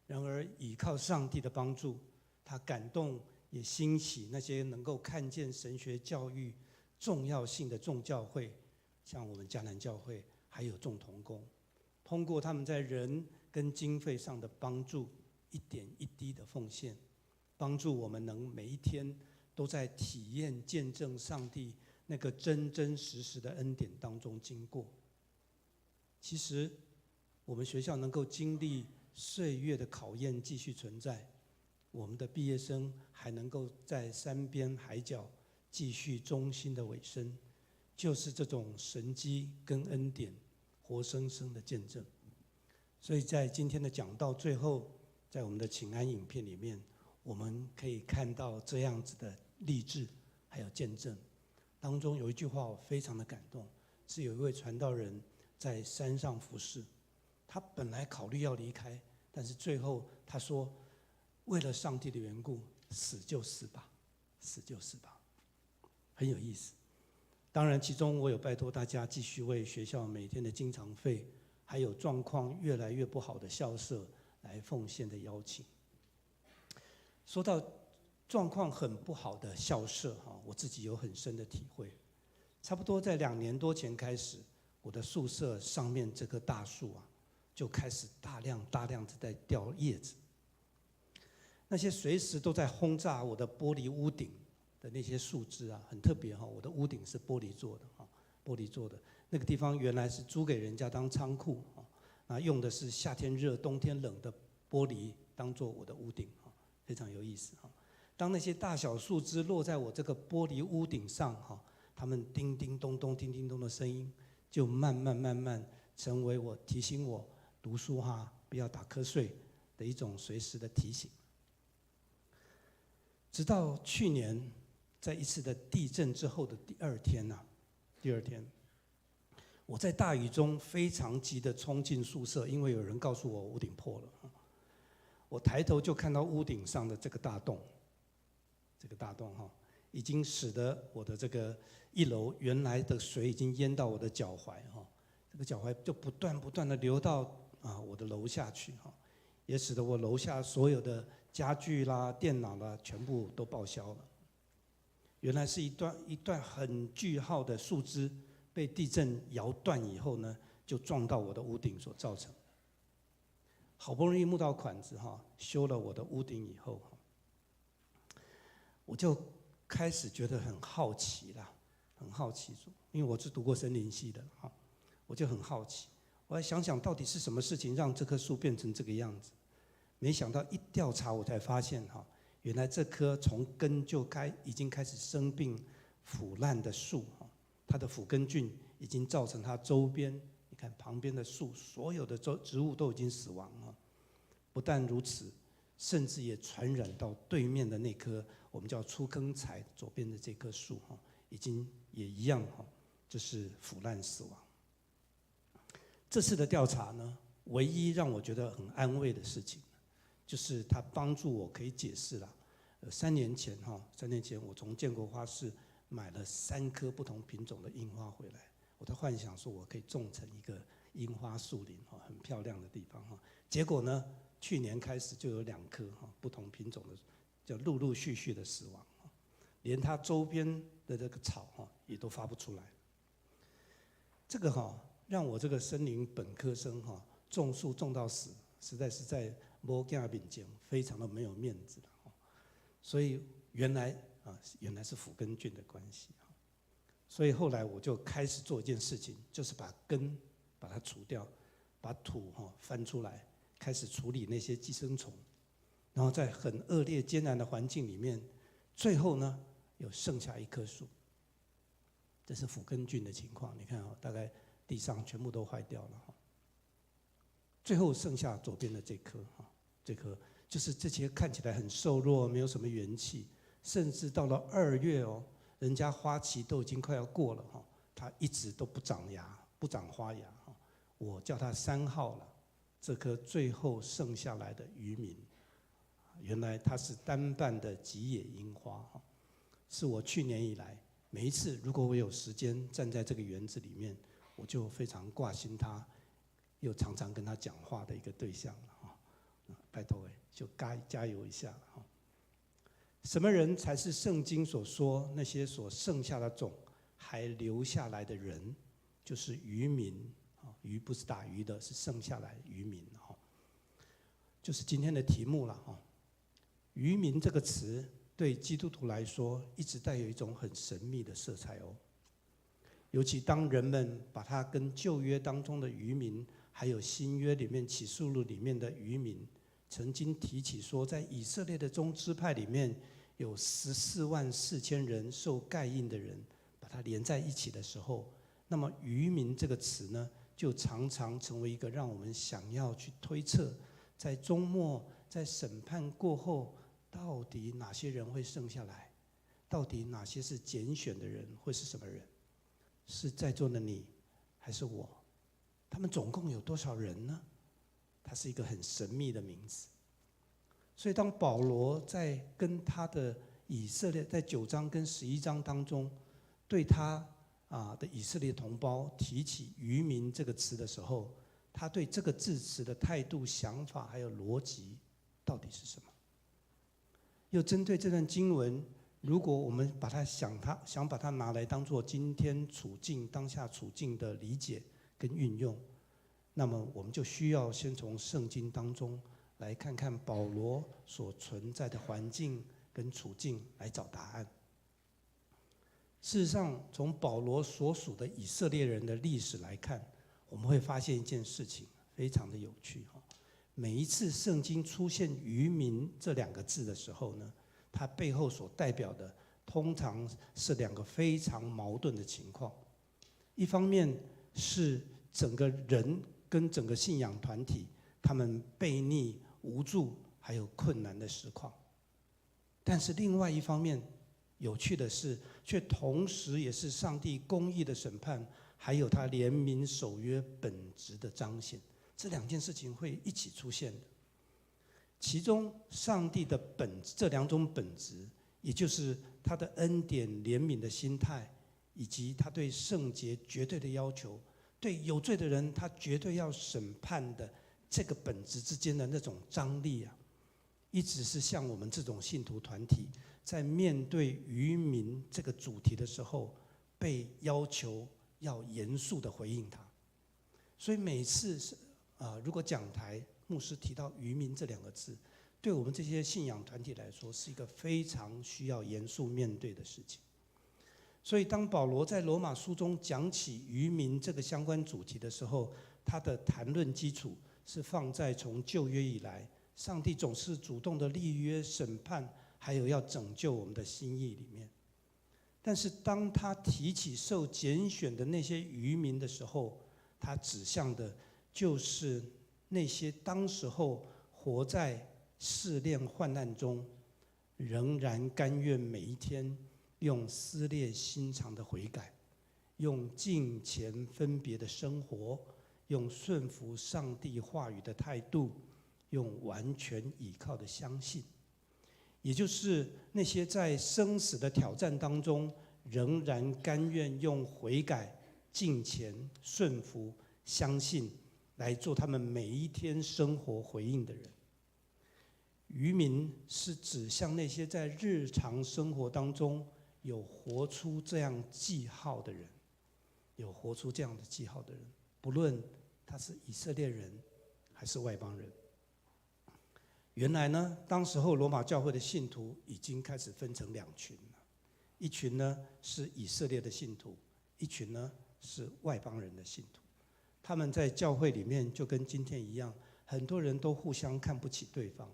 然而，倚靠上帝的帮助，他感动也兴起那些能够看见神学教育重要性的众教会，像我们迦南教会，还有众同工，通过他们在人跟经费上的帮助，一点一滴的奉献，帮助我们能每一天都在体验见证上帝那个真真实实的恩典当中经过。其实，我们学校能够经历岁月的考验继续存在，我们的毕业生还能够在山边海角继续忠心的委身，就是这种神迹跟恩典活生生的见证。所以在今天的讲道最后，在我们的请安影片里面，我们可以看到这样子的励志还有见证。当中有一句话我非常的感动，是有一位传道人在山上服侍，他本来考虑要离开，但是最后他说，为了上帝的缘故，死就死吧，死就死吧，很有意思。当然其中我有拜托大家继续为学校每天的经常费，还有状况越来越不好的校舍来奉献的邀请。说到状况很不好的校舍，我自己有很深的体会。差不多在2年多前开始，我的宿舍上面这棵大树就开始大量的在掉叶子。那些随时都在轰炸我的玻璃屋顶的那些树枝很特别我的屋顶是玻璃做的玻璃做的。那个地方原来是租给人家当仓库用的是夏天热冬天冷的玻璃当做我的屋顶非常有意思当那些大小树枝落在我这个玻璃屋顶上它们叮叮咚咚叮叮咚的声音就慢慢成为我提醒我读书不要打瞌睡的一种随时的提醒。直到去年在一次的地震之后的第二天，我在大雨中非常急地冲进宿舍，因为有人告诉我屋顶破了。我抬头就看到屋顶上的这个大洞，已经使得我的这个1楼原来的水已经淹到我的脚踝这个脚踝就不断的流到我的楼下去也使得我楼下所有的家具啦、电脑啦全部都报销了。原来是一段很巨号的树枝被地震摇断以后呢，就撞到我的屋顶所造成的。好不容易募到款子修了我的屋顶以后，我就开始觉得很好奇，因为我是读过森林系的我就很好奇，我来想想到底是什么事情让这棵树变成这个样子。没想到一调查我才发现原来这棵从根就已经开始生病腐烂的树它的腐根菌已经造成它周边，你看旁边的树所有的植物都已经死亡不但如此，甚至也传染到对面的那棵我们叫出坑材左边的这棵树已经也一样就是腐烂死亡。这次的调查呢，唯一让我觉得很安慰的事情，就是它帮助我可以解释了。3年前我从建国花市买了3棵不同品种的樱花回来，我在幻想说我可以种成一个樱花树林很漂亮的地方结果呢，去年开始就有2棵不同品种的，就陆续的死亡连它周边的这个草也都发不出来。这个让我这个森林本科生种树种到死，实在是在没囝面前非常的没有面子了所以原来是腐根菌的关系。所以后来我就开始做一件事情，就是把根把它除掉，把土翻出来，开始处理那些寄生虫，然后在很恶劣艰难的环境里面，最后呢有剩下一棵树。这是腐根菌的情况，你看大概地上全部都坏掉了最后剩下左边的这棵这棵就是这些看起来很瘦弱，没有什么元气，甚至到了2月人家花期都已经快要过了它一直都不长芽，不长花芽我叫它3号了，这棵最后剩下来的渔民，原来它是单瓣的吉野樱花是我去年以来每一次如果我有时间站在这个园子里面，我就非常挂心它，又常常跟他讲话的一个对象了拜托就加油一下什么人才是圣经所说那些所剩下的种还留下来的人？就是渔民鱼不是打鱼的，是剩下来的渔民就是今天的题目了渔民这个词对基督徒来说一直带有一种很神秘的色彩尤其当人们把它跟旧约当中的渔民，还有新约里面启示录里面的渔民曾经提起说，在以色列的宗支派里面有144000人受盖印的人，把它连在一起的时候，那么渔民这个词呢，就常常成为一个让我们想要去推测，在终末在审判过后，到底哪些人会剩下来，到底哪些是拣选的人，会是什么人？是在座的你还是我？他们总共有多少人呢？它是一个很神秘的名字。所以当保罗在跟他的以色列在9章跟11章当中对他的以色列同胞提起渔民这个词的时候，他对这个字词的态度、想法还有逻辑到底是什么？又针对这段经文，如果我们把它想把它拿来当作今天处境当下处境的理解跟运用，那么我们就需要先从圣经当中来看看保罗所存在的环境跟处境来找答案。事实上，从保罗所属的以色列人的历史来看，我们会发现一件事情非常的有趣每一次圣经出现渔民这2个字的时候呢，它背后所代表的通常是2个非常矛盾的情况。一方面是整个人跟整个信仰团体他们悖逆、无助还有困难的实况，但是另外一方面有趣的是，却同时也是上帝公义的审判，还有他怜悯守约本质的彰显，这2件事情会一起出现的。其中上帝的这2种本质，也就是他的恩典怜悯的心态，以及他对圣洁绝对的要求，对有罪的人他绝对要审判的这个本质之间的那种张力一直是像我们这种信徒团体在面对渔民这个主题的时候，被要求要严肃的回应它。所以每次如果讲台牧师提到渔民这2个字，对我们这些信仰团体来说是一个非常需要严肃面对的事情。所以当保罗在罗马书中讲起渔民这个相关主题的时候，他的谈论基础是放在从旧约以来上帝总是主动的立约审判还有要拯救我们的心意里面。但是当他提起受拣选的那些渔民的时候，他指向的就是那些当时候活在试炼患难中，仍然甘愿每一天用撕裂心肠的悔改，用敬虔分别的生活，用顺服上帝话语的态度，用完全倚靠的相信，也就是那些在生死的挑战当中仍然甘愿用悔改、敬虔、顺服、相信来做他们每一天生活回应的人。渔民是指向那些在日常生活当中有活出这样记号的人，有活出这样的记号的人，不论他是以色列人还是外邦人。原来呢，当时候罗马教会的信徒已经开始分成两群了，一群呢是以色列的信徒，一群呢是外邦人的信徒。他们在教会里面就跟今天一样，很多人都互相看不起对方。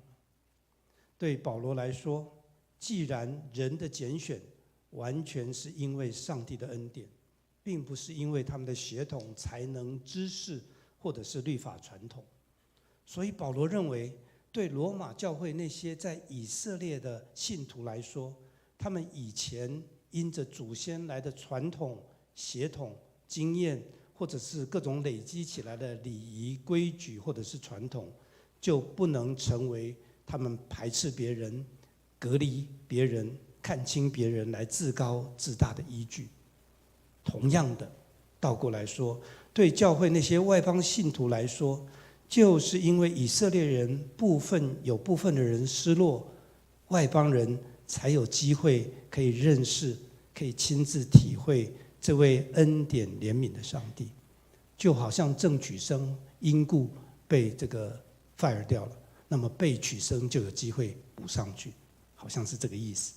对保罗来说，既然人的拣选完全是因为上帝的恩典，并不是因为他们的血统、才能、知识或者是律法传统，所以保罗认为，对罗马教会那些在以色列的信徒来说，他们以前因着祖先来的传统、血统、经验，或者是各种累积起来的礼仪规矩或者是传统，就不能成为他们排斥别人、隔离别人、看轻别人来自高自大的依据。同样的，倒过来说，对教会那些外邦信徒来说，就是因为以色列人有部分的人失落，外邦人才有机会可以认识、可以亲自体会这位恩典怜悯的上帝。就好像正取生因故被这个 fire 掉了，那么被取生就有机会补上去，好像是这个意思。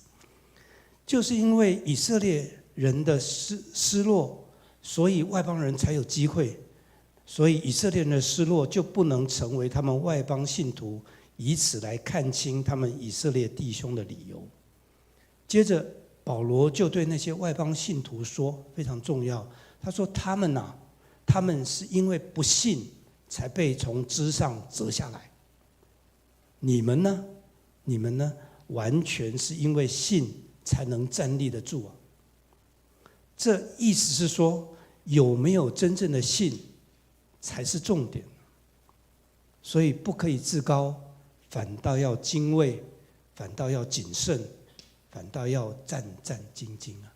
就是因为以色列人的失落，所以外邦人才有机会，所以以色列人的失落就不能成为他们外邦信徒以此来看清他们以色列弟兄的理由。接着保罗就对那些外邦信徒说，非常重要，他说他们是因为不信才被从枝上折下来，你们呢完全是因为信才能站立得住啊。这意思是说，有没有真正的信才是重点，所以不可以自高，反倒要敬畏，反倒要谨慎，反倒要战战兢兢啊。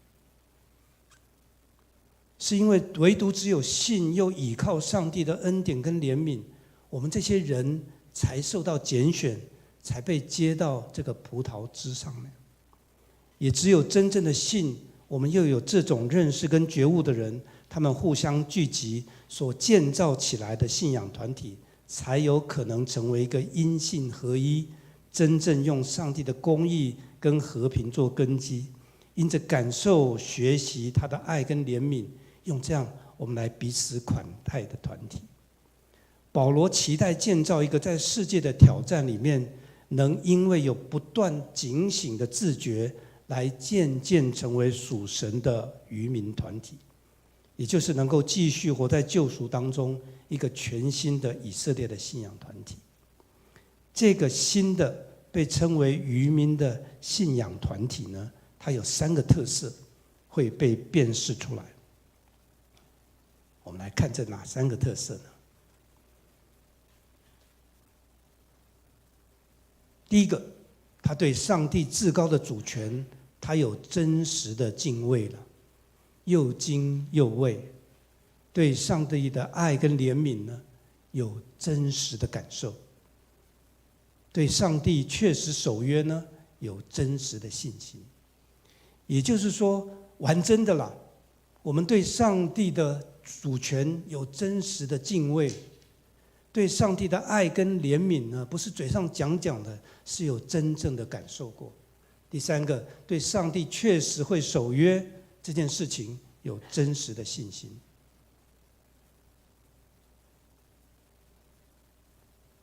是因为唯独只有信，又倚靠上帝的恩典跟怜悯，我们这些人才受到拣选，才被接到这个葡萄枝上面。也只有真正的信，我们又有这种认识跟觉悟的人，他们互相聚集所建造起来的信仰团体，才有可能成为一个因信合一，真正用上帝的公义跟和平做根基，因着感受学习他的爱跟怜悯，用这样我们来彼此款待的团体。保罗期待建造一个在世界的挑战里面，能因为有不断警醒的自觉，来渐渐成为属神的渔民团体，也就是能够继续活在救赎当中，一个全新的以色列的信仰团体。这个新的被称为渔民的信仰团体呢，它有3个特色会被辨识出来。我们来看这哪3个特色呢？第一个，他对上帝至高的主权，他有真实的敬畏了，又敬又畏。对上帝的爱跟怜悯呢，有真实的感受。对上帝确实守约呢，有真实的信心。也就是说，玩真的啦，我们对上帝的主权有真实的敬畏，对上帝的爱跟怜悯呢，不是嘴上讲的，是有真正的感受过。第3个，对上帝确实会守约这件事情有真实的信心。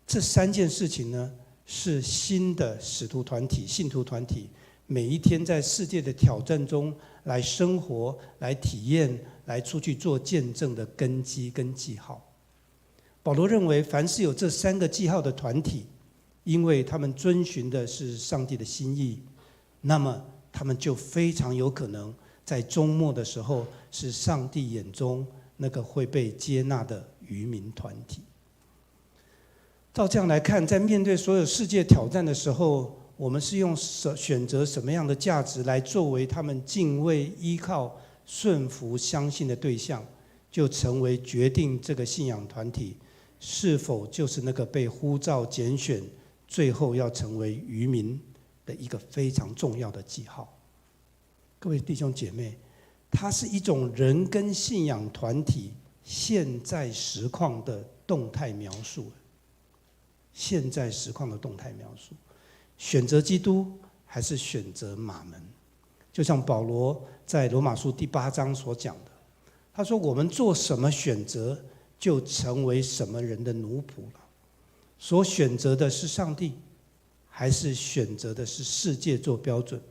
这3件事情呢，是新的使徒团体、信徒团体每一天在世界的挑战中来生活、来体验、来出去做见证的根基跟记号。保罗认为，凡是有这3个记号的团体，因为他们遵循的是上帝的心意，那么他们就非常有可能在终末的时候，是上帝眼中那个会被接纳的渔民团体。照这样来看，在面对所有世界挑战的时候，我们是用选择什么样的价值来作为他们敬畏、依靠、顺服、相信的对象，就成为决定这个信仰团体是否就是那个被呼召拣选，最后要成为渔民的一个非常重要的记号。各位弟兄姐妹，它是一种人跟信仰团体现在实况的动态描述。现在实况的动态描述，选择基督还是选择马门？就像保罗在罗马书第8章所讲的，他说我们做什么选择，就成为什么人的奴仆了。所选择的是上帝，还是选择的是世界做标准？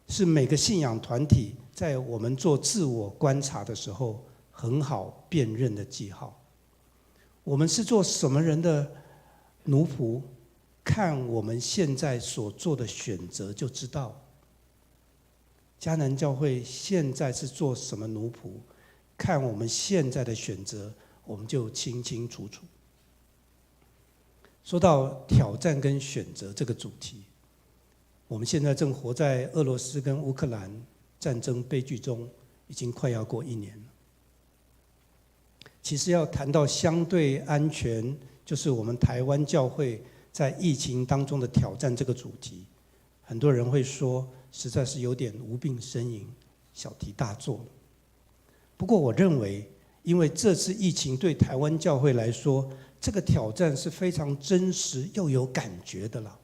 是每个信仰团体在我们做自我观察的时候很好辨认的记号。我们是做什么人的奴仆，看我们现在所做的选择就知道。迦南教会现在是做什么奴仆，看我们现在的选择，我们就清清楚楚。说到挑战跟选择这个主题，我们现在正活在俄罗斯跟乌克兰战争悲剧中，已经快要过1年了。其实要谈到相对安全，就是我们台湾教会在疫情当中的挑战这个主题，很多人会说实在是有点无病呻吟，小题大做了。不过我认为，因为这次疫情对台湾教会来说，这个挑战是非常真实又有感觉的了。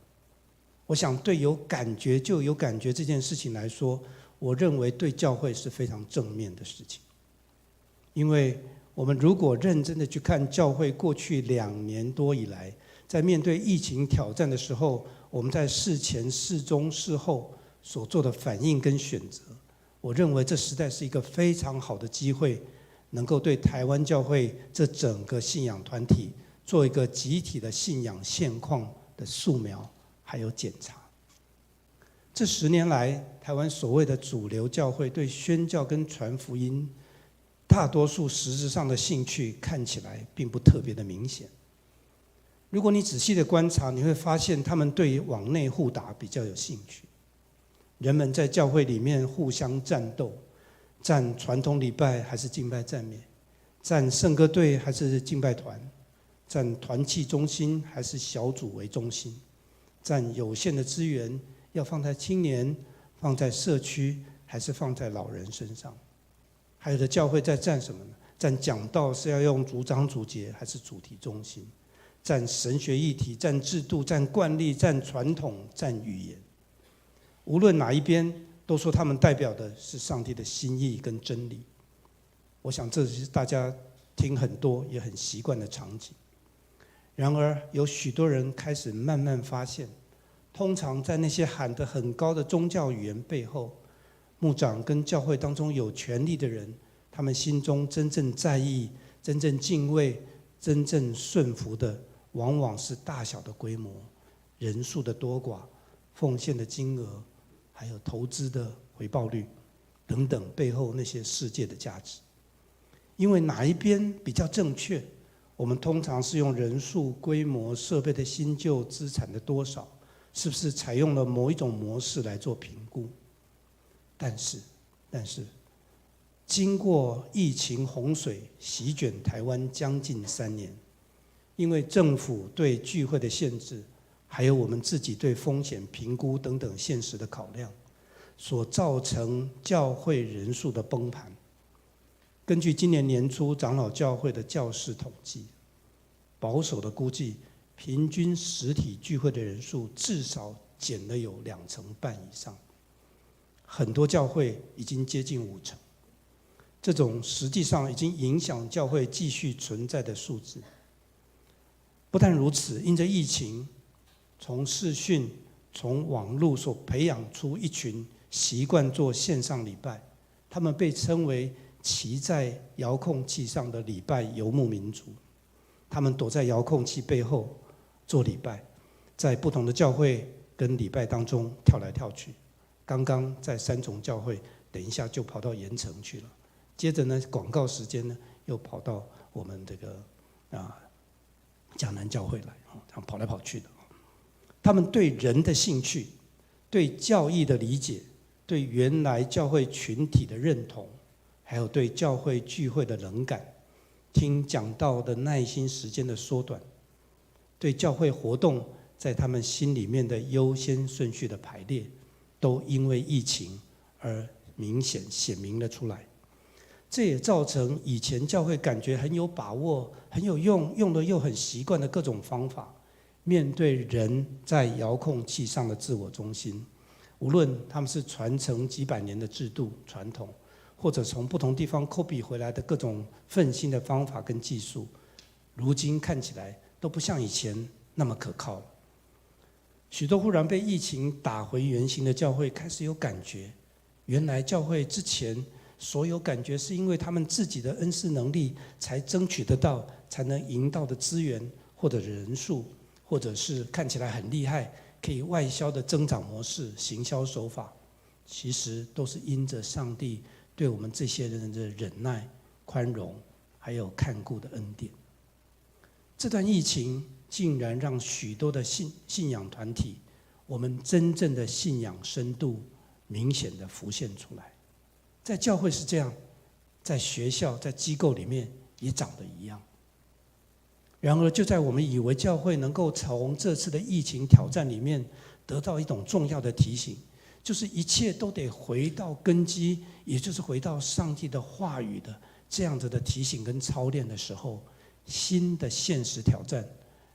我想对有感觉就有感觉这件事情来说，我认为对教会是非常正面的事情。因为我们如果认真的去看教会过去2年多以来，在面对疫情挑战的时候，我们在事前、事中、事后所做的反应跟选择，我认为这实在是一个非常好的机会，能够对台湾教会这整个信仰团体做一个集体的信仰现况的素描还有检查。这10年来，台湾所谓的主流教会对宣教跟传福音，大多数实质上的兴趣看起来并不特别的明显。如果你仔细的观察，你会发现他们对往内互打比较有兴趣。人们在教会里面互相战斗，站传统礼拜还是敬拜赞美，站圣歌队还是敬拜团，站团契中心还是小组为中心，占有限的资源要放在青年、放在社区，还是放在老人身上？还有的教会在占什么呢？占讲道是要用主章主节，还是主题中心？占神学议题，占制度，占惯例，占传统，占语言。无论哪一边，都说他们代表的是上帝的心意跟真理。我想这是大家听很多也很习惯的场景。然而，有许多人开始慢慢发现，通常在那些喊得很高的宗教语言背后，牧长跟教会当中有权力的人，他们心中真正在意、真正敬畏、真正顺服的，往往是大小的规模、人数的多寡、奉献的金额，还有投资的回报率等等背后那些世界的价值。因为哪一边比较正确，我们通常是用人数、规模、设备的新旧、资产的多少，是不是采用了某一种模式来做评估？但是，经过疫情洪水席卷台湾将近3年，因为政府对聚会的限制，还有我们自己对风险评估等等现实的考量，所造成教会人数的崩盘。根据今年年初长老教会的教士统计，保守的估计，平均实体聚会的人数至少减了有2成半以上，很多教会已经接近5成。这种实际上已经影响教会继续存在的数字。不但如此，因着疫情，从视讯、从网络所培养出一群习惯做线上礼拜，他们被称为骑在遥控器上的礼拜游牧民族。他们躲在遥控器背后做礼拜，在不同的教会跟礼拜当中跳来跳去。刚刚在3重教会，等一下就跑到盐城去了。接着呢，广告时间呢，又跑到我们这个迦南教会来，这样跑来跑去的。他们对人的兴趣、对教义的理解、对原来教会群体的认同，还有对教会聚会的冷感、听讲道的耐心时间的缩短，对教会活动在他们心里面的优先顺序的排列，都因为疫情而显明了出来。这也造成以前教会感觉很有把握、很有用，用的又很习惯的各种方法，面对人在遥控器上的自我中心，无论他们是传承几百年的制度传统，或者从不同地方 copy 回来的各种奋新的方法跟技术，如今看起来都不像以前那么可靠了。许多忽然被疫情打回原形的教会开始有感觉，原来教会之前所有感觉是因为他们自己的恩赐能力才争取得到，才能赢到的资源或者人数，或者是看起来很厉害可以外销的增长模式、行销手法，其实都是因着上帝对我们这些人的忍耐、宽容，还有看顾的恩典。这段疫情竟然让许多的信仰团体，我们真正的信仰深度明显的浮现出来。在教会是这样，在学校、在机构里面也长得一样。然而，就在我们以为教会能够从这次的疫情挑战里面得到一种重要的提醒，就是一切都得回到根基，也就是回到上帝的话语的这样子的提醒跟操练的时候，新的现实挑战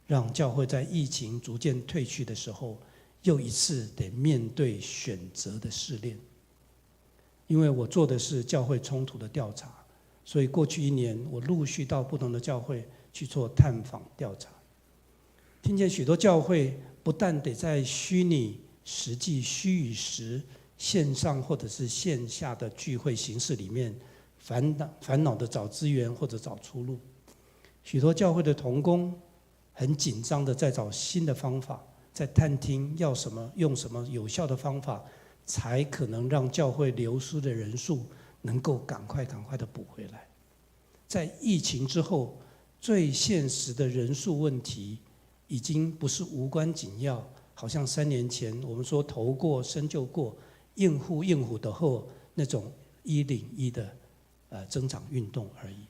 让教会在疫情逐渐退去的时候，又一次得面对选择的试炼。因为我做的是教会冲突的调查，所以过去1年我陆续到不同的教会去做探访调查，听见许多教会不但得在虚拟、实际、虚与实、线上或者是线下的聚会形式里面烦恼的找资源或者找出路，许多教会的同工很紧张的在找新的方法，在探听要什么、用什么有效的方法，才可能让教会流失的人数能够赶快的补回来。在疫情之后，最现实的人数问题已经不是无关紧要，好像3年前我们说头过身就过，应付的后那种101的增长运动而已，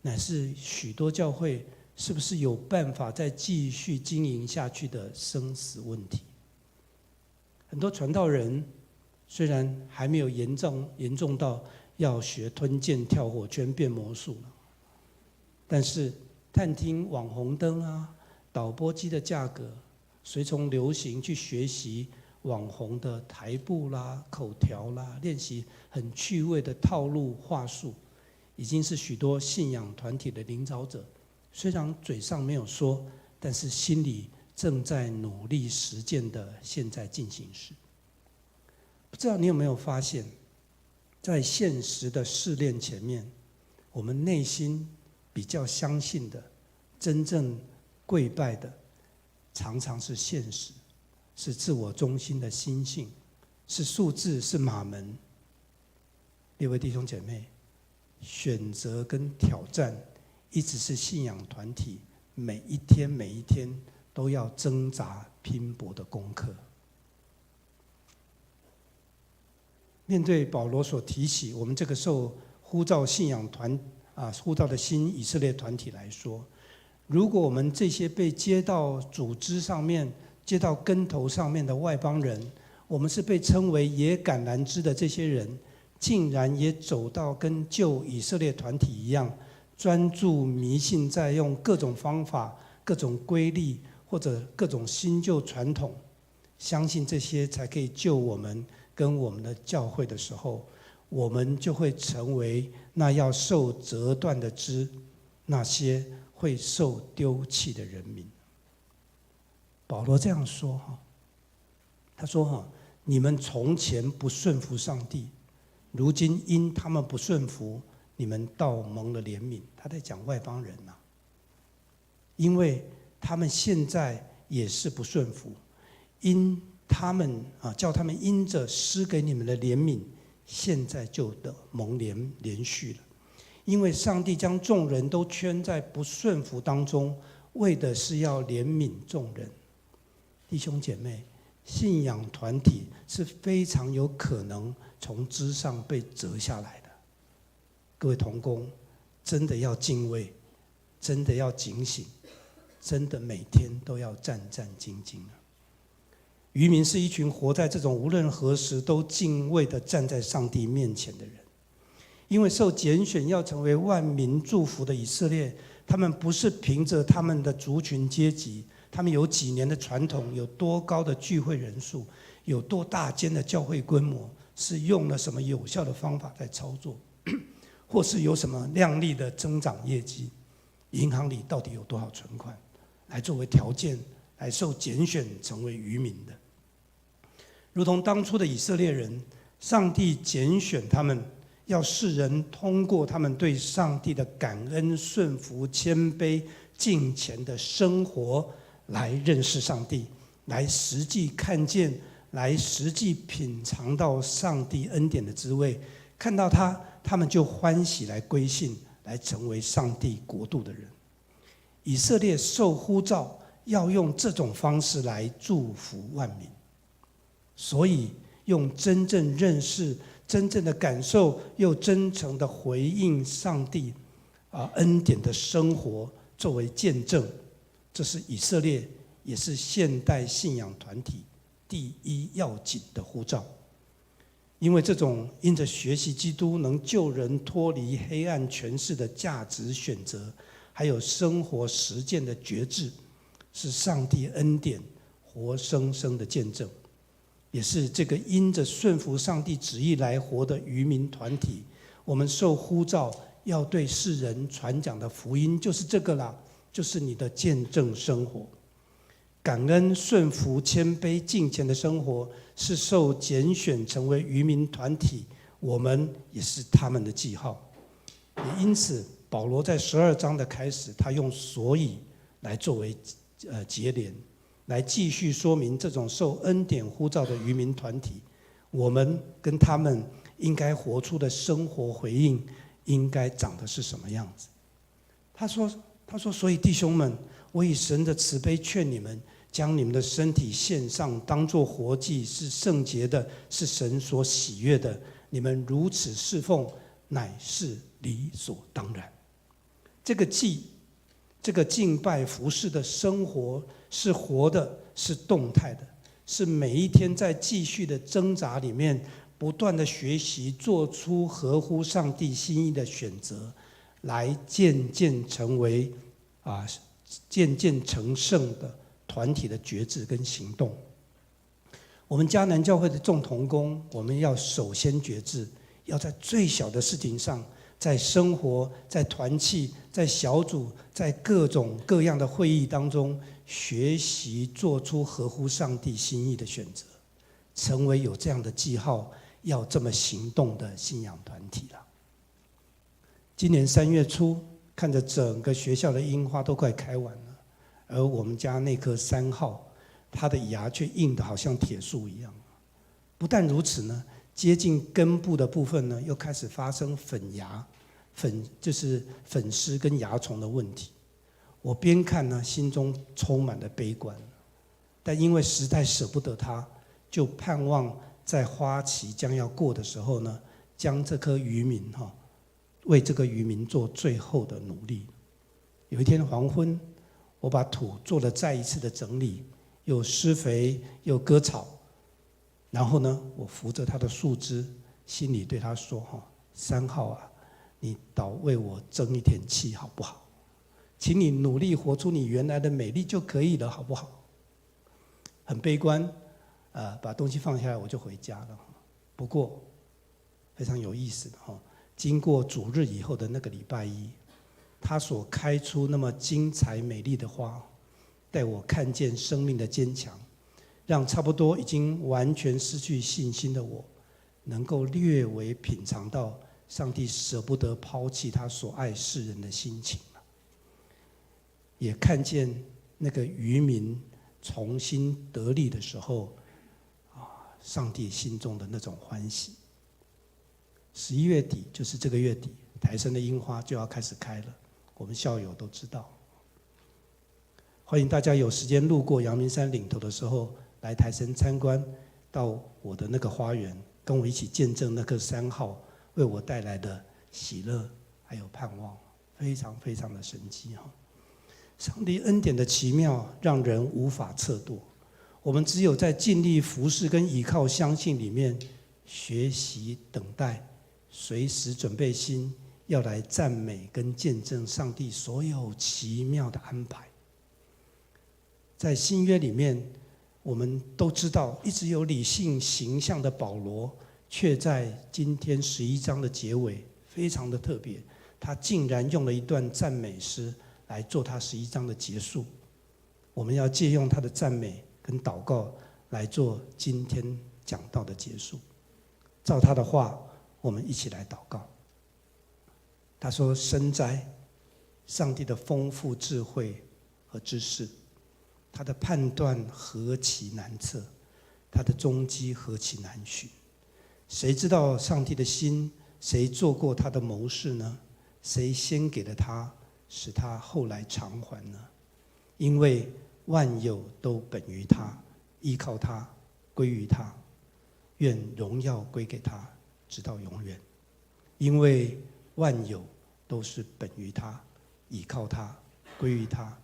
乃是许多教会是不是有办法再继续经营下去的生死问题。很多传道人虽然还没有严重到要学吞剑跳火圈变魔术了，但是探听网红灯啊、导播机的价格，随从流行去学习网红的台步啦、口条啦，练习很趣味的套路话术，已经是许多信仰团体的领导者，虽然嘴上没有说，但是心里正在努力实践的现在进行时。不知道你有没有发现，在现实的试炼前面，我们内心比较相信的、真正跪拜的，常常是现实，是自我中心的心性，是数字，是马门。各位弟兄姐妹，选择跟挑战一直是信仰团体每一天都要挣扎拼搏的功课。面对保罗所提起我们这个受呼召信仰呼召的新以色列团体来说，如果我们这些被接到组织上面、接到根头上面的外邦人，我们是被称为野橄榄枝的这些人，竟然也走到跟旧以色列团体一样，专注迷信在用各种方法、各种规律或者各种新旧传统，相信这些才可以救我们跟我们的教会的时候，我们就会成为那要受折断的枝，那些会受丢弃的人民。保罗这样说，他说，你们从前不顺服上帝，如今因他们不顺服，你们倒蒙了怜悯。他在讲外邦人啊，因为他们现在也是不顺服，因他们叫他们因着施给你们的怜悯，现在就得蒙连续了。因为上帝将众人都圈在不顺服当中，为的是要怜悯众人。弟兄姐妹，信仰团体是非常有可能从枝上被折下来的。各位同工，真的要敬畏，真的要警醒，真的每天都要战战兢兢啊！渔民是一群活在这种无论何时都敬畏的站在上帝面前的人。因为受拣选要成为万民祝福的以色列，他们不是凭着他们的族群阶级，他们有几年的传统，有多高的聚会人数，有多大间的教会规模，是用了什么有效的方法在操作，或是有什么亮丽的增长业绩，银行里到底有多少存款，来作为条件来受拣选成为渔民的。如同当初的以色列人，上帝拣选他们，要世人通过他们对上帝的感恩、顺服、谦卑、敬虔的生活来认识上帝，来实际看见，来实际品尝到上帝恩典的滋味，看到他们就欢喜来归信，来成为上帝国度的人。以色列受呼召要用这种方式来祝福万民，所以用真正认识、真正的感受，又真诚的回应上帝恩典的生活作为见证，这是以色列也是现代信仰团体第一要紧的呼召。因为这种因着学习基督能救人脱离黑暗权势的价值选择，还有生活实践的觉志，是上帝恩典活生生的见证，也是这个因着顺服上帝旨意来活的渔民团体。我们受呼召要对世人传讲的福音就是这个啦，就是你的见证生活。感恩、顺服、谦卑、敬虔的生活，是受拣选成为渔民团体，我们也是他们的记号。也因此，保罗在12章的开始，他用所以来作为结连，来继续说明这种受恩典呼召的渔民团体，我们跟他们应该活出的生活回应应该长的是什么样子。他说，所以弟兄们，我以神的慈悲劝你们，将你们的身体献上，当作活祭，是圣洁的，是神所喜悦的。你们如此侍奉，乃是理所当然。这个祭，这个敬拜服事的生活是活的，是动态的，是每一天在继续的挣扎里面不断的学习，做出合乎上帝心意的选择，来渐渐成为渐渐成圣的团体的觉志跟行动。我们迦南教会的众同工，我们要首先觉志，要在最小的事情上，在生活、在团契、在小组、在各种各样的会议当中，学习做出合乎上帝心意的选择，成为有这样的记号，要这么行动的信仰团体了。今年3月初，看着整个学校的樱花都快开完了，而我们家那棵3号，它的芽却硬得好像铁树一样。不但如此呢，接近根部的部分呢，又开始发生就是粉虱跟蚜虫的问题。我边看呢，心中充满了悲观，但因为实在舍不得它，就盼望在花期将要过的时候呢，将这棵渔民为这个渔民做最后的努力。有一天黄昏，我把土做了再一次的整理，又施肥又割草，然后呢，我扶着它的树枝，心里对他说：“3号啊，你倒为我争一点气好不好？请你努力活出你原来的美丽就可以了，好不好？”很悲观，把东西放下来我就回家了。不过非常有意思的经过主日以后的那个礼拜一，它所开出那么精彩美丽的花，带我看见生命的坚强，让差不多已经完全失去信心的我，能够略微品尝到上帝舍不得抛弃他所爱世人的心情，也看见那个渔民重新得力的时候，上帝心中的那种欢喜。11月底，就是这个月底，台神的樱花就要开始开了，我们校友都知道。欢迎大家有时间路过阳明山岭头的时候，来台神参观，到我的那个花园，跟我一起见证那棵3号为我带来的喜乐还有盼望，非常非常的神奇。上帝恩典的奇妙让人无法测度，我们只有在尽力服侍跟倚靠相信里面学习等待随时准备心，要来赞美跟见证上帝所有奇妙的安排。在新约里面，我们都知道，一直有理性形象的保罗，却在今天11章的结尾非常的特别，他竟然用了一段赞美诗来做他11章的结束。我们要借用他的赞美跟祷告来做今天讲道的结束。照他的话，我们一起来祷告。他说：深哉，上帝的丰富智慧和知识，他的判断何其难测，他的踪迹何其难寻。谁知道上帝的心？谁做过他的谋士呢？谁先给了他，使他后来偿还呢？因为万有都本于他，依靠他，归于他，愿荣耀归给他，直到永远。因为万有都是本于他，依靠他，归于他，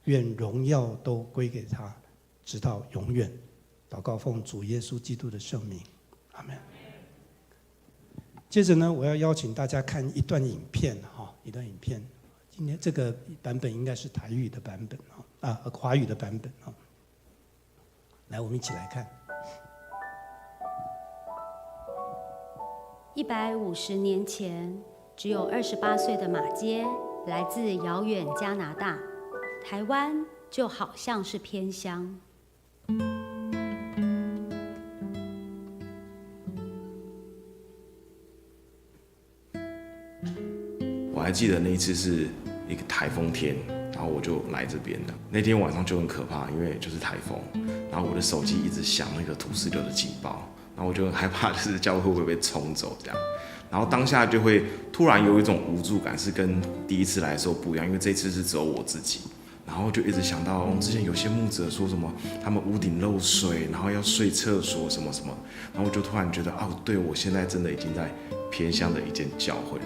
愿荣耀都归给他，直到永远。祷告奉主耶稣基督的圣名，阿们。接着呢，我要邀请大家看一段影片，一段影片。今天这个版本应该是台语的版本，华语的版本。来，我们一起来看。150年前，只有28岁的马偕来自遥远加拿大，台湾就好像是偏乡。我还记得那一次是一个台风天，然后我就来这边的。那天晚上就很可怕，因为就是台风，然后我的手机一直响那个土石流的警报，然后我就很害怕，就是教会会不会被冲走这样。然后当下就会突然有一种无助感，是跟第一次来的时候不一样，因为这次是只有我自己。然后就一直想到之前有些牧者说什么他们屋顶漏水，然后要睡厕所什么什么，然后我就突然觉得对，我现在真的已经在偏乡的一间教会了。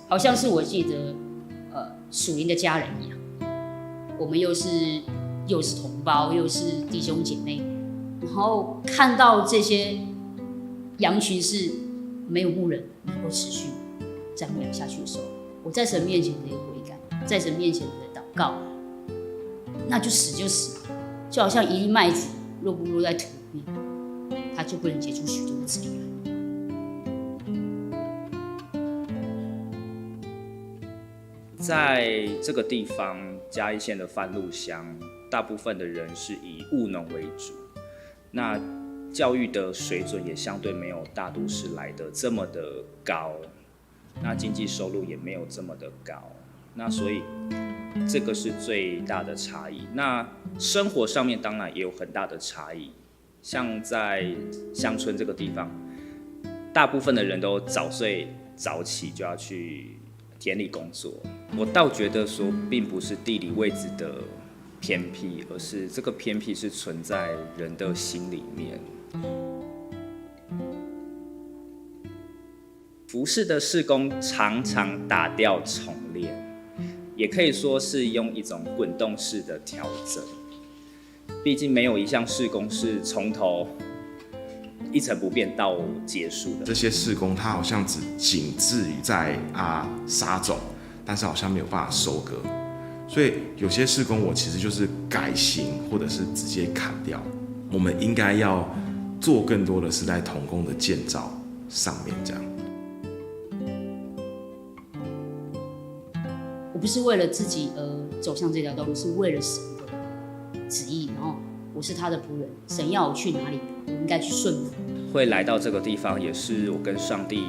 好像是我自己的属灵的家人一样，我们又是同胞，又是弟兄姐妹，然后看到这些羊群是没有牧人能够持续这样养下去的时候，我在神面前的悔改，在神面前的祷告，那就死就死，就好像一粒麦子落不落在土里面，它就不能结出许多的子粒来。在这个地方，嘉义县的番路乡，大部分的人是以务农为主，那教育的水准也相对没有大都市来的这么的高，那经济收入也没有这么的高，那所以这个是最大的差异。那生活上面当然也有很大的差异，像在乡村这个地方，大部分的人都早睡早起就要去田里工作。我倒觉得说，并不是地理位置的偏僻，而是这个偏僻是存在人的心里面。服事的事工常常打掉重练，也可以说是用一种滚动式的调整。毕竟没有一项事工是从头一成不变到结束的。这些事工它好像只仅置于在撒种，但是好像没有办法收割，所以有些事工我其实就是改型，或者是直接砍掉。我们应该要做更多的是在同工的建造上面这样。我不是为了自己而走向这条道路，是为了神的旨意，然后我是他的仆人，神要我去哪里，我应该去顺服。会来到这个地方，也是我跟上帝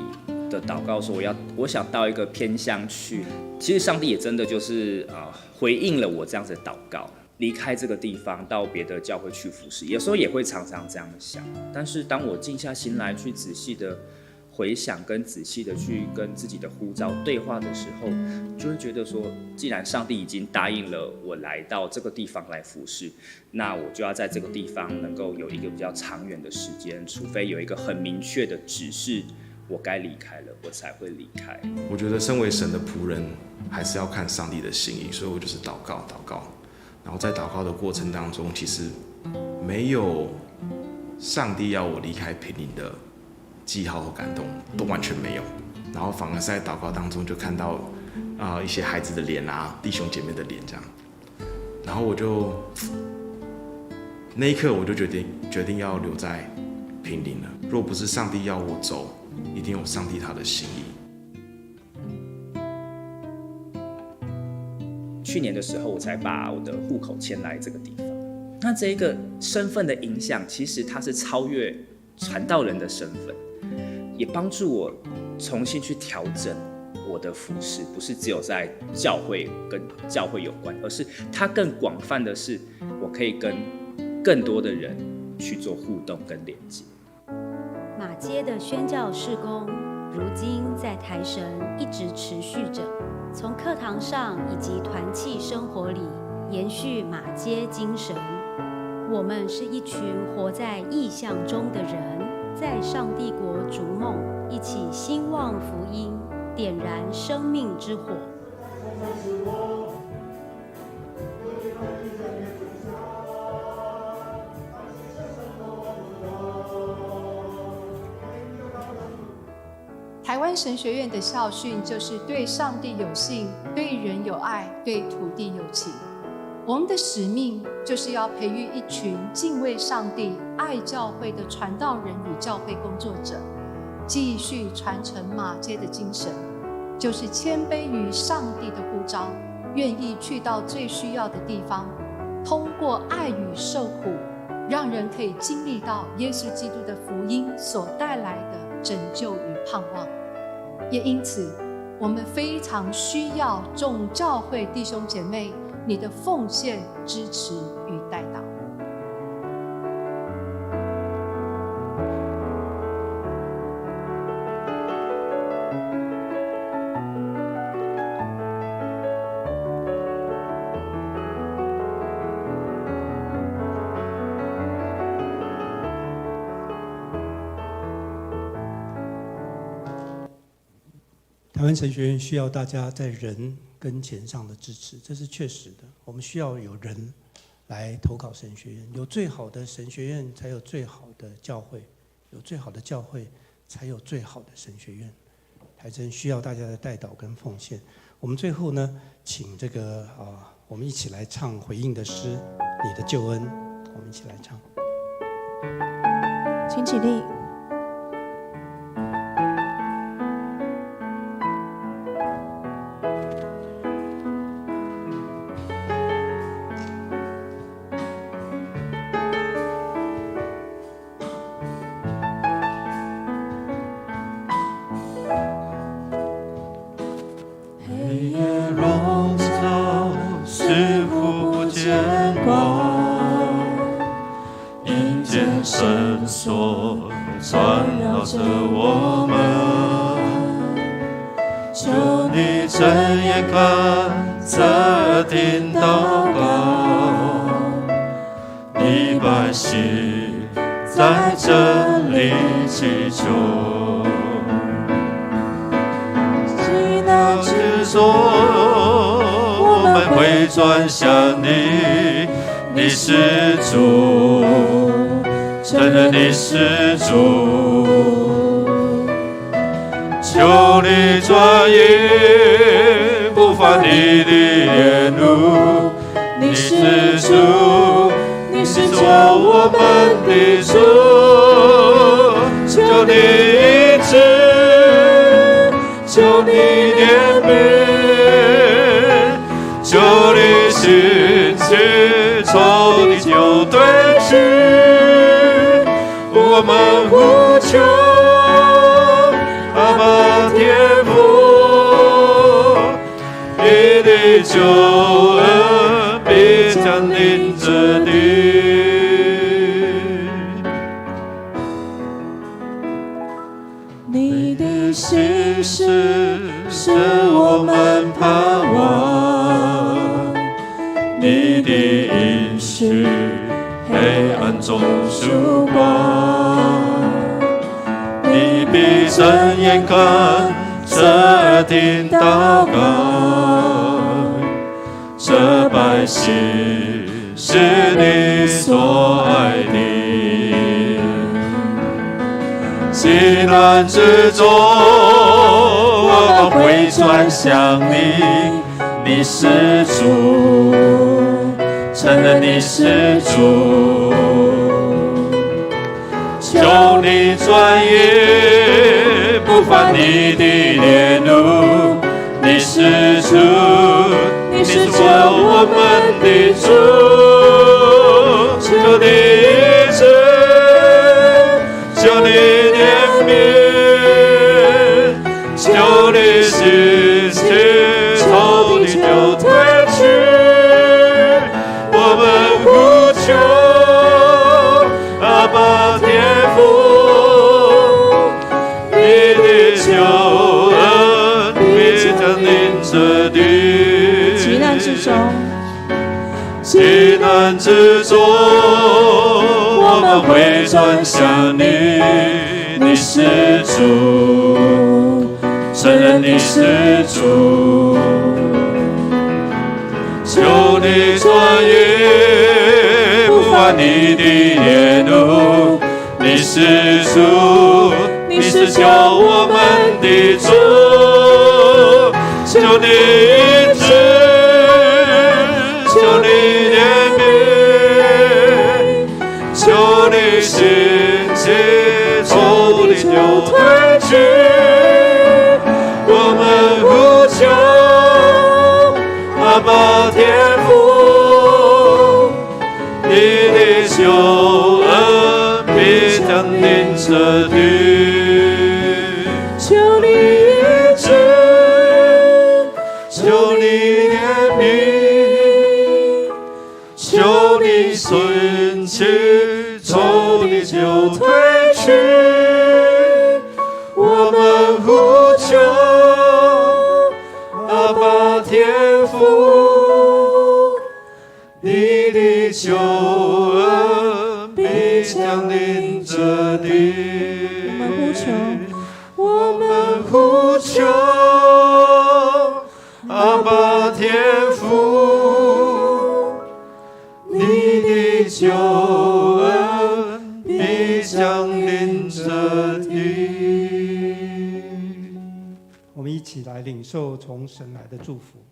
的祷告说，我想到一个偏乡去。其实上帝也真的就是回应了我这样子的祷告，离开这个地方到别的教会去服侍。有时候也会常常这样想，但是当我静下心来去仔细的回想跟仔细的去跟自己的呼召对话的时候，就会觉得说，既然上帝已经答应了我来到这个地方来服侍，那我就要在这个地方能够有一个比较长远的时间，除非有一个很明确的指示，我该离开了，我才会离开。我觉得身为神的仆人，还是要看上帝的心意，所以我就是祷告，然后在祷告的过程当中，其实没有上帝要我离开平林的记号和感动都完全没有，然后反而是在祷告当中就看到一些孩子的脸啊，弟兄姐妹的脸这样，然后我就那一刻我就决定要留在平林了。若不是上帝要我走，一定有上帝他的心意。去年的时候，我才把我的户口迁来这个地方。那这一个身份的影响，其实它是超越传道人的身份，也帮助我重新去调整我的服事，不是只有在教会跟教会有关，而是它更广泛的是，我可以跟更多的人去做互动跟连接。马街的宣教事工，如今在台神一直持续着，从课堂上以及团契生活里延续马街精神。我们是一群活在异象中的人，在上帝国逐梦，一起兴旺福音，点燃生命之火。台湾神学院的校训就是对上帝有信，对人有爱，对土地有情。我们的使命就是要培育一群敬畏上帝、爱教会的传道人与教会工作者，继续传承马街的精神，就是谦卑于上帝的呼召，愿意去到最需要的地方，通过爱与受苦，让人可以经历到耶稣基督的福音所带来的拯救与盼望。也因此，我们非常需要众教会弟兄姐妹你的奉献、支持与代祷。台湾神学院需要大家在人跟钱上的支持，这是确实的。我们需要有人来投考神学院，有最好的神学院，才有最好的教会；有最好的教会，才有最好的神学院。台神需要大家的代祷跟奉献。我们最后呢，请这个我们一起来唱回应的诗《你的救恩》，我们一起来唱。请起立。转向你，你是主，承认你是主，求你转移不发你的言路，你是主，你是救我们的主，求你医治，求你怜悯。求你兴起，仇敌就对峙，我们呼求阿爸天父，你的救恩必降临这地。你的心事是我们盼望。你的应许，黑暗中曙光。你闭上眼看，侧听祷告。这百姓是你所爱的。急难之中，我们会转向你，你是主，承认你是主。求你转移不犯你的烈怒，你是主，你是救我们的主。求你医治，求你怜悯，求你兴起，求你就退去。我们呼求阿爸天父，你的救恩必降临这地。急难之中，急难之中，我们会转向你，你是主，承认你是主。求你转移不犯你的烈怒，你是主，你是救我们的主。求你医治，求你怜悯，求你兴起，求你就退去。我们呼求阿爸天父，你的救恩必降临这地。求你医治，求你怜悯，求你顺其，求你就退去。我们呼求阿爸天父，你的救恩必降临这地。我们呼求阿爸天父，你的救恩必降临这地。我们一起来领受从神来的祝福。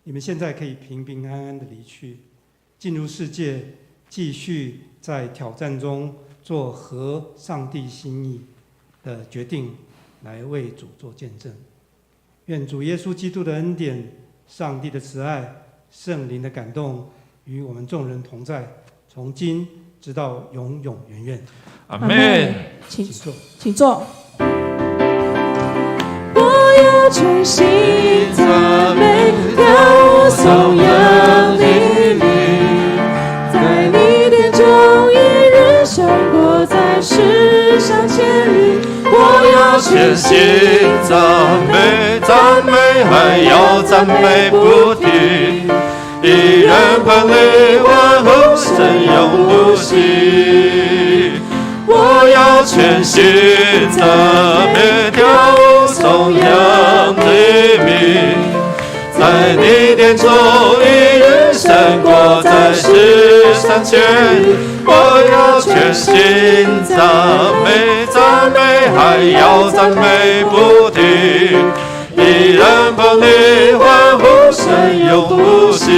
你们现在可以平平安安的离去，进入世界，继续在挑战中做合上帝心意的决定，来为主做见证。愿主耶稣基督的恩典、上帝的慈爱、圣灵的感动与我们众人同在，从今直到永永远远。阿门。请坐。请坐。我要全心赞美，要颂扬你名，在你殿中一日胜过在世上千里。我要全心赞美，赞美还要赞美不停，一人捧你万后神永不息。我要全心赞美，跳颂扬你名，在你殿中一日胜过在世上千里。我要全心赞美，赞美还要赞美不停，一人捧你欢呼声永不息，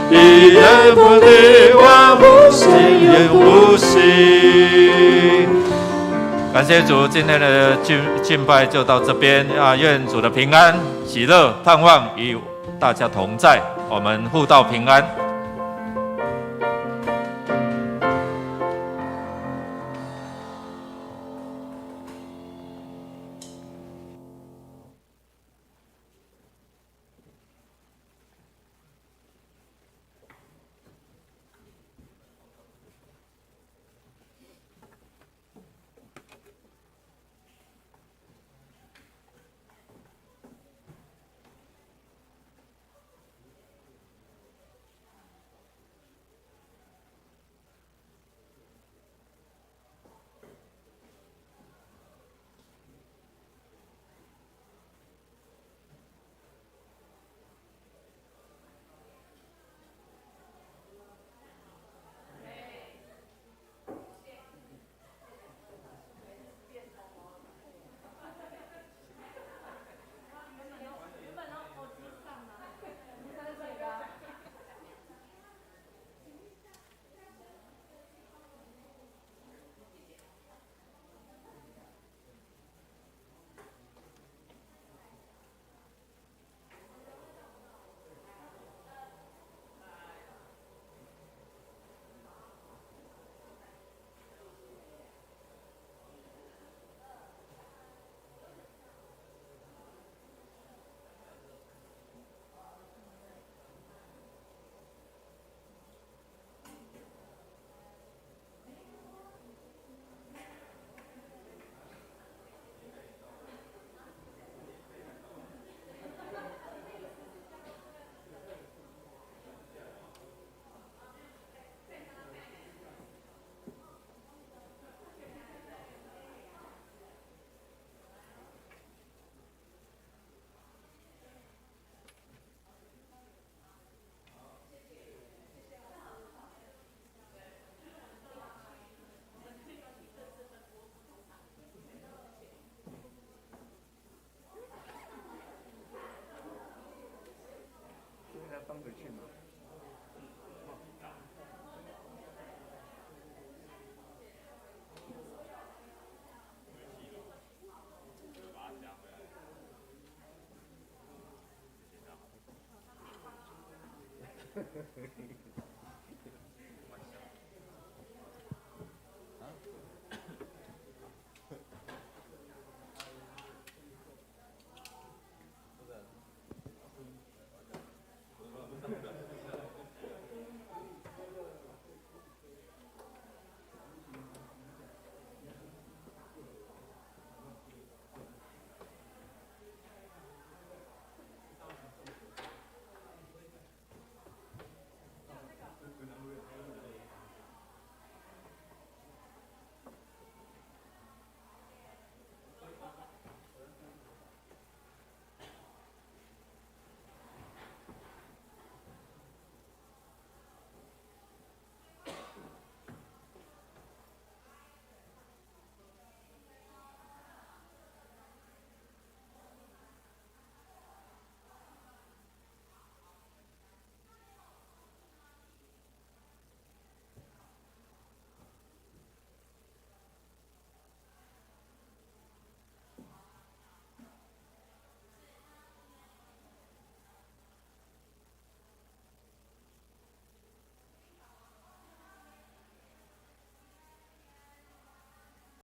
一人捧你欢呼声永不息。感谢主，今天的敬拜就到这边啊！愿主的平安、喜乐、盼望与大家同在，我们互道平安。